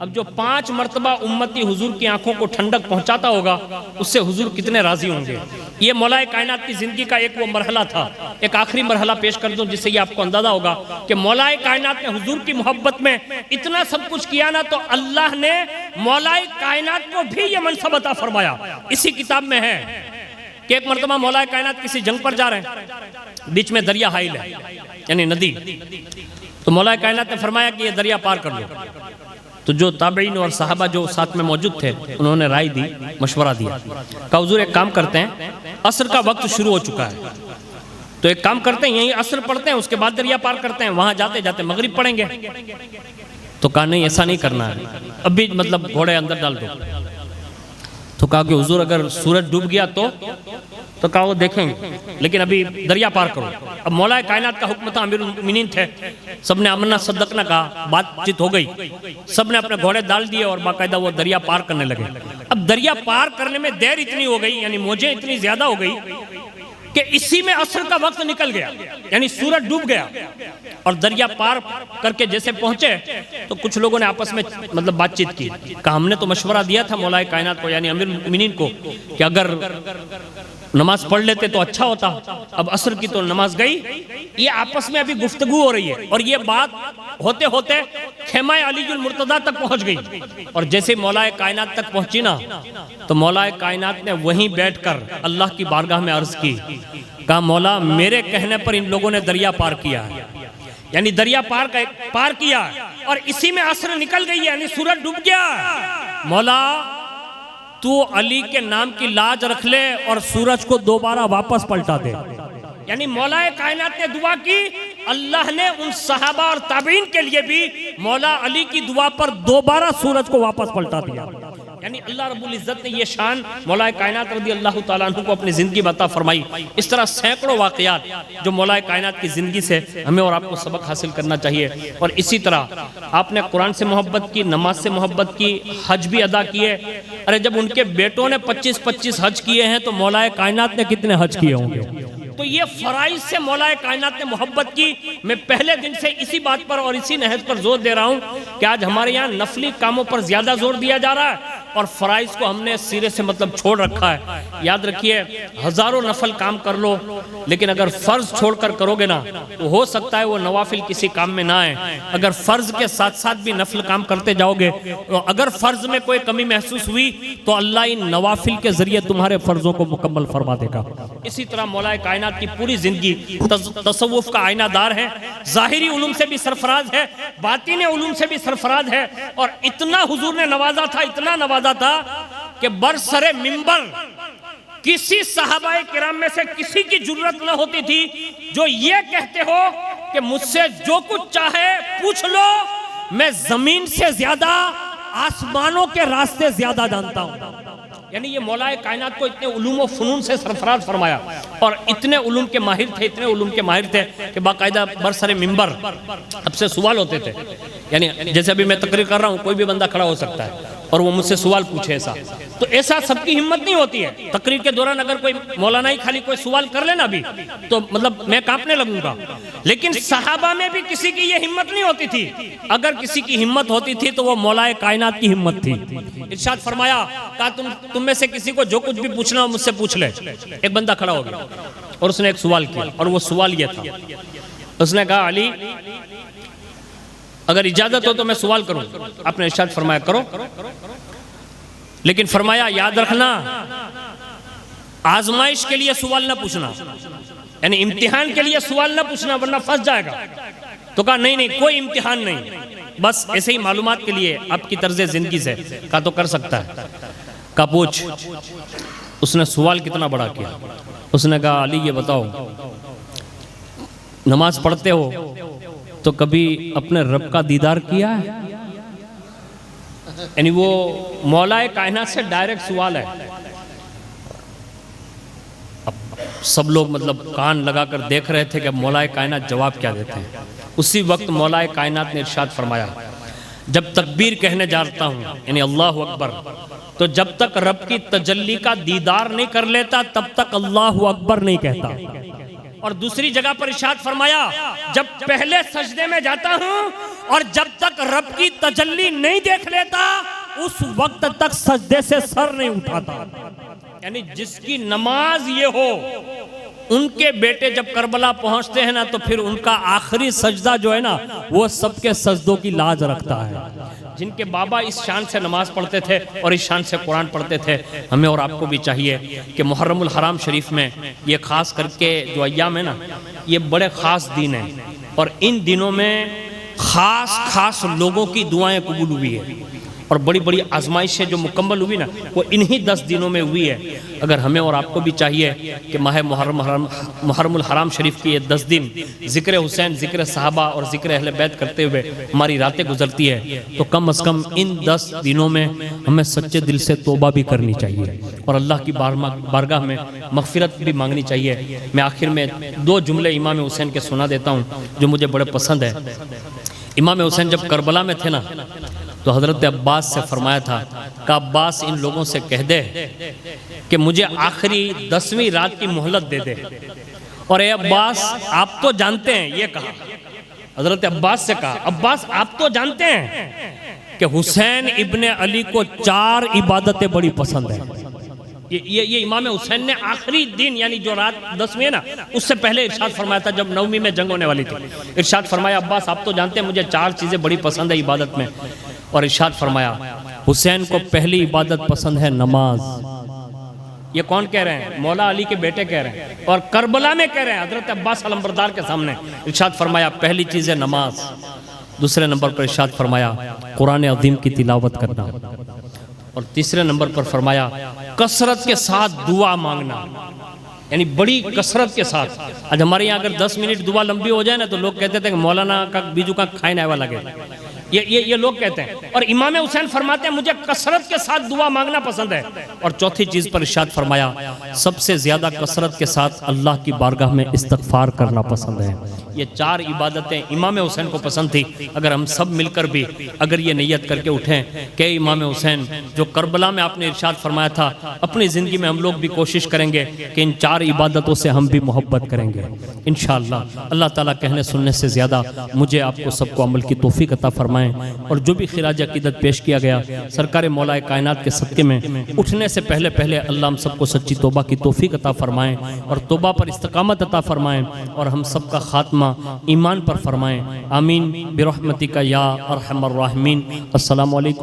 اب جو 5 مرتبہ امتی حضور کی آنکھوں کو ٹھنڈک پہنچاتا ہوگا اس سے حضور کتنے راضی ہوں گے۔ یہ مولا کائنات کی زندگی کا ایک وہ مرحلہ تھا۔ ایک آخری مرحلہ پیش کر دوں جس سے یہ آپ کو اندازہ ہوگا کہ مولا کائنات نے حضور کی محبت میں اتنا سب کچھ کیا نا، تو اللہ نے مولا کائنات کو بھی یہ منصب عطا فرمایا۔ اسی کتاب میں ہے کہ ایک مرتبہ مولا کائنات کسی جنگ پر جا رہے ہیں، بیچ میں دریا حائل ہے یعنی ندی، تو مولا کائنات نے فرمایا کہ یہ دریا پار کر لو۔ تو جو تابعین اور صحابہ جو ساتھ میں موجود تھے انہوں نے رائے دی، مشورہ دیا، کہا حضور ایک کام کرتے ہیں، عصر کا وقت شروع ہو چکا ہے، تو ایک کام کرتے ہیں یہیں عصر پڑھتے ہیں، اس کے بعد دریا پار کرتے ہیں، وہاں جاتے جاتے مغرب پڑھیں گے۔ تو کہا نہیں ایسا نہیں کرنا ہے، اب بھی مطلب گھوڑے اندر ڈال دو۔ تو کہا کہ حضور اگر سورج ڈوب گیا تو کہا وہ دیکھیں گے، لیکن ابھی دریا پار کرو۔ اب مولا کائنات کا حکم تھا، امیر المومنین تھے، سب نے آمنا صدقنا کہا، بات چیت ہو گئی، سب نے اپنے گھوڑے ڈال دیے اور باقاعدہ وہ دریا پار کرنے لگے۔ اب دریا پار کرنے میں دیر اتنی ہو گئی، یعنی موجیں اتنی زیادہ ہو گئی کہ اسی میں عصر کا وقت نکل گیا، یعنی سورج ڈوب گیا۔ اور دریا پار کر کے جیسے پہنچے تو کچھ لوگوں نے آپس میں مطلب بات چیت کی، کہ ہم نے تو مشورہ دیا تھا مولا کائنات کو یعنی امیر المومنین کو کہ اگر نماز پڑھ لیتے تو اچھا ہوتا، اب عصر کی تو نماز گئی۔ یہ آپس میں ابھی گفتگو ہو رہی ہے اور یہ بات ہوتے ہوتے خیمہ علی المرتضیٰ تک پہنچ گئی، اور جیسے مولا کائنات تک پہنچی نا تو مولا کائنات نے وہیں بیٹھ کر اللہ کی بارگاہ میں عرض کی، کہا مولا میرے کہنے پر ان لوگوں نے دریا پار کیا ہے، یعنی دریا پار کیا اور اسی میں عصر نکل گئی، یعنی سورج ڈوب گیا۔ مولا تو علی کے نام کی لاج رکھ لے اور سورج کو دوبارہ واپس پلٹا دے۔ یعنی مولا کائنات نے دعا کی، اللہ نے ان صحابہ اور تابعین کے لیے بھی مولا علی کی دعا پر دوبارہ سورج کو واپس پلٹا دیا۔ یعنی اللہ رب العزت نے یہ شان مولا کائنات رضی اللہ تعالیٰ عنہ کو اپنی زندگی میں عطا فرمائی۔ اس طرح سینکڑوں واقعات جو مولا کائنات کی زندگی سے ہمیں اور آپ کو سبق حاصل کرنا چاہیے۔ اور اسی طرح آپ نے قرآن سے محبت کی، نماز سے محبت کی، حج بھی ادا کیے۔ ارے جب ان کے بیٹوں نے 25 حج کیے ہیں تو مولا کائنات نے کتنے حج کیے ہوں گے؟ تو یہ فرائض سے مولا کائنات نے محبت کی۔ میں پہلے دن سے اسی بات پر اور اسی نہج پر زور دے رہا ہوں کہ آج ہمارے یہاں نفلی کاموں پر زیادہ زور دیا جا رہا ہے، اور فرائض کو ہم نے سیرے سے مطلب چھوڑ رکھا ہے۔ یاد رکھیے ہزاروں نفل کام کر لو لیکن اگر فرض چھوڑ کر کرو گے نا تو ہو سکتا ہے وہ نوافل کسی کام میں نہ آئے۔ اگر فرض کے ساتھ ساتھ بھی نفل کام کرتے جاؤ گے تو اگر فرض میں کوئی کمی محسوس ہوئی تو اللہ ان نوافل کے ذریعے تمہارے فرضوں کو مکمل فرما دے گا۔ اسی طرح مولا کائنات کی پوری زندگی تصوف کا آئینہ دار ہے، ظاہری علوم سے بھی سرفراز ہے، باطنی علوم سے بھی سرفراز ہے، اور اتنا حضور نے نوازا تھا، اتنا نوازا تھا کہ برسر منبر کسی صحابہ کرام میں سے کسی کی جرت نہ ہوتی تھی جو یہ کہتے ہو کہ مجھ سے جو کچھ چاہے پوچھ لو، میں زمین سے زیادہ آسمانوں کے راستے زیادہ جانتا ہوں۔ یعنی یہ مولا کائنات کو اتنے علوم و فنون سے سرفراز فرمایا اور اتنے علوم کے ماہر تھے، اتنے علوم کے ماہر تھے کہ باقاعدہ برسر منبر اب سے سوال ہوتے تھے۔ یعنی جیسے ابھی میں تقریر کر رہا ہوں کوئی بھی بندہ کھڑا ہو سکتا ہے اور وہ مجھ سے سوال پوچھے، ایسا سب کی ہمت نہیں ہوتی ہے۔ تقریر کے دوران اگر کوئی مولانا ہی خالی کوئی سوال کر لینا بھی تو مطلب میں کانپنے لگوں گا، لیکن صحابہ میں بھی کسی کی یہ ہمت نہیں ہوتی تھی۔ اگر کسی کی ہمت ہوتی تھی تو وہ مولا کائنات کی ہمت تھی۔ ارشاد فرمایا کہا تم میں سے کسی کو جو کچھ بھی پوچھنا ہو مجھ سے پوچھ لے۔ ایک بندہ کھڑا ہو گیا اور اس نے ایک سوال کیا اور وہ سوال یہ تھا، اس نے کہا علی اگر اجازت ہو تو میں سوال کروں۔ آپ نے ارشاد فرمایا کرو، لیکن فرمایا یاد رکھنا آزمائش کے لیے سوال نہ پوچھنا، یعنی امتحان کے لیے سوال نہ پوچھنا ورنہ پھنس جائے گا۔ تو کہا نہیں کوئی امتحان نہیں، بس ایسے ہی معلومات کے لیے آپ کی طرز زندگی سے۔ کہا تو کر سکتا ہے، کہا پوچھ۔ اس نے سوال کتنا بڑا کیا، اس نے کہا علی یہ بتاؤ نماز پڑھتے ہو تو کبھی اپنے رب کا دیدار کیا ہے؟ یعنی وہ مولا کائنات سے ڈائریکٹ سوال ہے۔ اب سب لوگ مطلب کان لگا کر دیکھ رہے تھے کہ مولا کائنات جواب کیا دیتے ہیں۔ اسی وقت مولا کائنات نے ارشاد فرمایا جب تکبیر کہنے جاتا ہوں یعنی اللہ اکبر تو جب تک رب کی تجلی کا دیدار نہیں کر لیتا تب تک اللہ اکبر نہیں کہتا۔ اور دوسری جگہ پر ارشاد فرمایا جب پہلے سجدے میں جاتا ہوں اور جب تک رب کی تجلی نہیں دیکھ لیتا اس وقت تک سجدے سے سر نہیں اٹھاتا۔ یعنی جس کی نماز یہ ہو ان کے بیٹے جب کربلا پہنچتے ہیں نا تو پھر ان کا آخری سجدہ جو ہے نا وہ سب کے سجدوں کی لاج رکھتا ہے۔ جن کے بابا اس شان سے نماز پڑھتے تھے اور اس شان سے قرآن پڑھتے تھے، ہمیں اور آپ کو بھی چاہیے کہ محرم الحرام شریف میں یہ خاص کر کے جو ایام ہے نا یہ بڑے خاص دن ہیں اور ان دنوں میں خاص لوگوں کی دعائیں قبول ہوئی ہیں اور بڑی بڑی آزمائشیں جو مکمل ہوئی نا وہ انہی 10 دنوں میں ہوئی ہے۔ اگر ہمیں اور آپ کو بھی چاہیے کہ ماہ محرم الحرام شریف کی یہ 10 دن ذکر حسین، ذکر صحابہ اور ذکر اہل بیت کرتے ہوئے ہماری راتیں گزرتی ہے تو کم از کم ان 10 دنوں میں ہمیں سچے دل سے توبہ بھی کرنی چاہیے اور اللہ کی بارگاہ میں مغفرت بھی مانگنی چاہیے۔ میں آخر میں 2 جملے امام حسین کے سنا دیتا ہوں جو مجھے بڑے پسند ہے۔ امام حسین جب کربلا میں تھے نا تو حضرت عباس سے فرمایا تھا کہ عباس ان لوگوں سے کہہ دے کہ مجھے آخری 10ویں رات کی مہلت دے دے، اور اے عباس آپ تو جانتے ہیں، یہ کہا حضرت عباس سے کہا عباس آپ تو جانتے ہیں کہ حسین ابن علی کو 4 عبادتیں بڑی پسند ہیں۔ یہ امام حسین نے آخری دن یعنی جو رات 10ویں ہے نا اس سے پہلے ارشاد فرمایا تھا جب 9ویں میں جنگ ہونے والی تھی۔ ارشاد فرمایا عباس آپ تو جانتے ہیں مجھے 4 چیزیں بڑی پسند ہے عبادت میں، اور ارشاد فرمایا حسین کو پہلی عبادت پسند ہے نماز۔ یہ کون کہہ رہے ہیں؟ مولا علی کے بیٹے کہہ رہے ہیں اور کربلا میں کہہ رہے ہیں حضرت عباس علمبردار کے سامنے۔ ارشاد فرمایا پہلی چیز ہے نماز، دوسرے نمبر پر ارشاد فرمایا قرآن عظیم کی تلاوت کرنا، اور تیسرے نمبر پر فرمایا کثرت کے ساتھ دعا مانگنا، یعنی بڑی کثرت کے ساتھ۔ آج ہمارے یہاں اگر 10 منٹ دعا لمبی ہو جائے نا تو لوگ کہتے تھے کہ مولانا کا بیجو کا کھائے نہ لگے، یہ لوگ کہتے ہیں۔ اور امام حسین فرماتے ہیں مجھے کثرت کے ساتھ دعا مانگنا پسند ہے، اور چوتھی چیز پر ارشاد فرمایا سب سے زیادہ کثرت کے ساتھ اللہ کی بارگاہ میں استغفار کرنا پسند ہے۔ یہ 4 عبادتیں امام حسین کو پسند تھی. اگر ہم سب مل کر بھی اگر یہ نیت کر کے اٹھیں کہ امام حسین جو کربلا میں آپ نے ارشاد فرمایا تھا، اپنی زندگی میں ہم لوگ بھی کوشش کریں گے کہ ان 4 عبادتوں سے ہم بھی محبت کریں گے انشاءاللہ. اللہ تعالیٰ کہنے سننے سے زیادہ مجھے آپ کو سب کو عمل کی توفیق عطا فرمائیں. اور جو بھی خراج عقیدت پیش کیا گیا سرکار مولا کائنات کے صدقے میں اٹھنے سے پہلے اللہ ہم سب کو سچی توبہ کی توفیق عطا فرمائیں اور توبہ پر استقامت عطا فرمائیں اور ہم سب کا خاتمہ ایمان پر فرمائیں. آمین برحمتک یا ارحم الراحمین. السلام علیکم.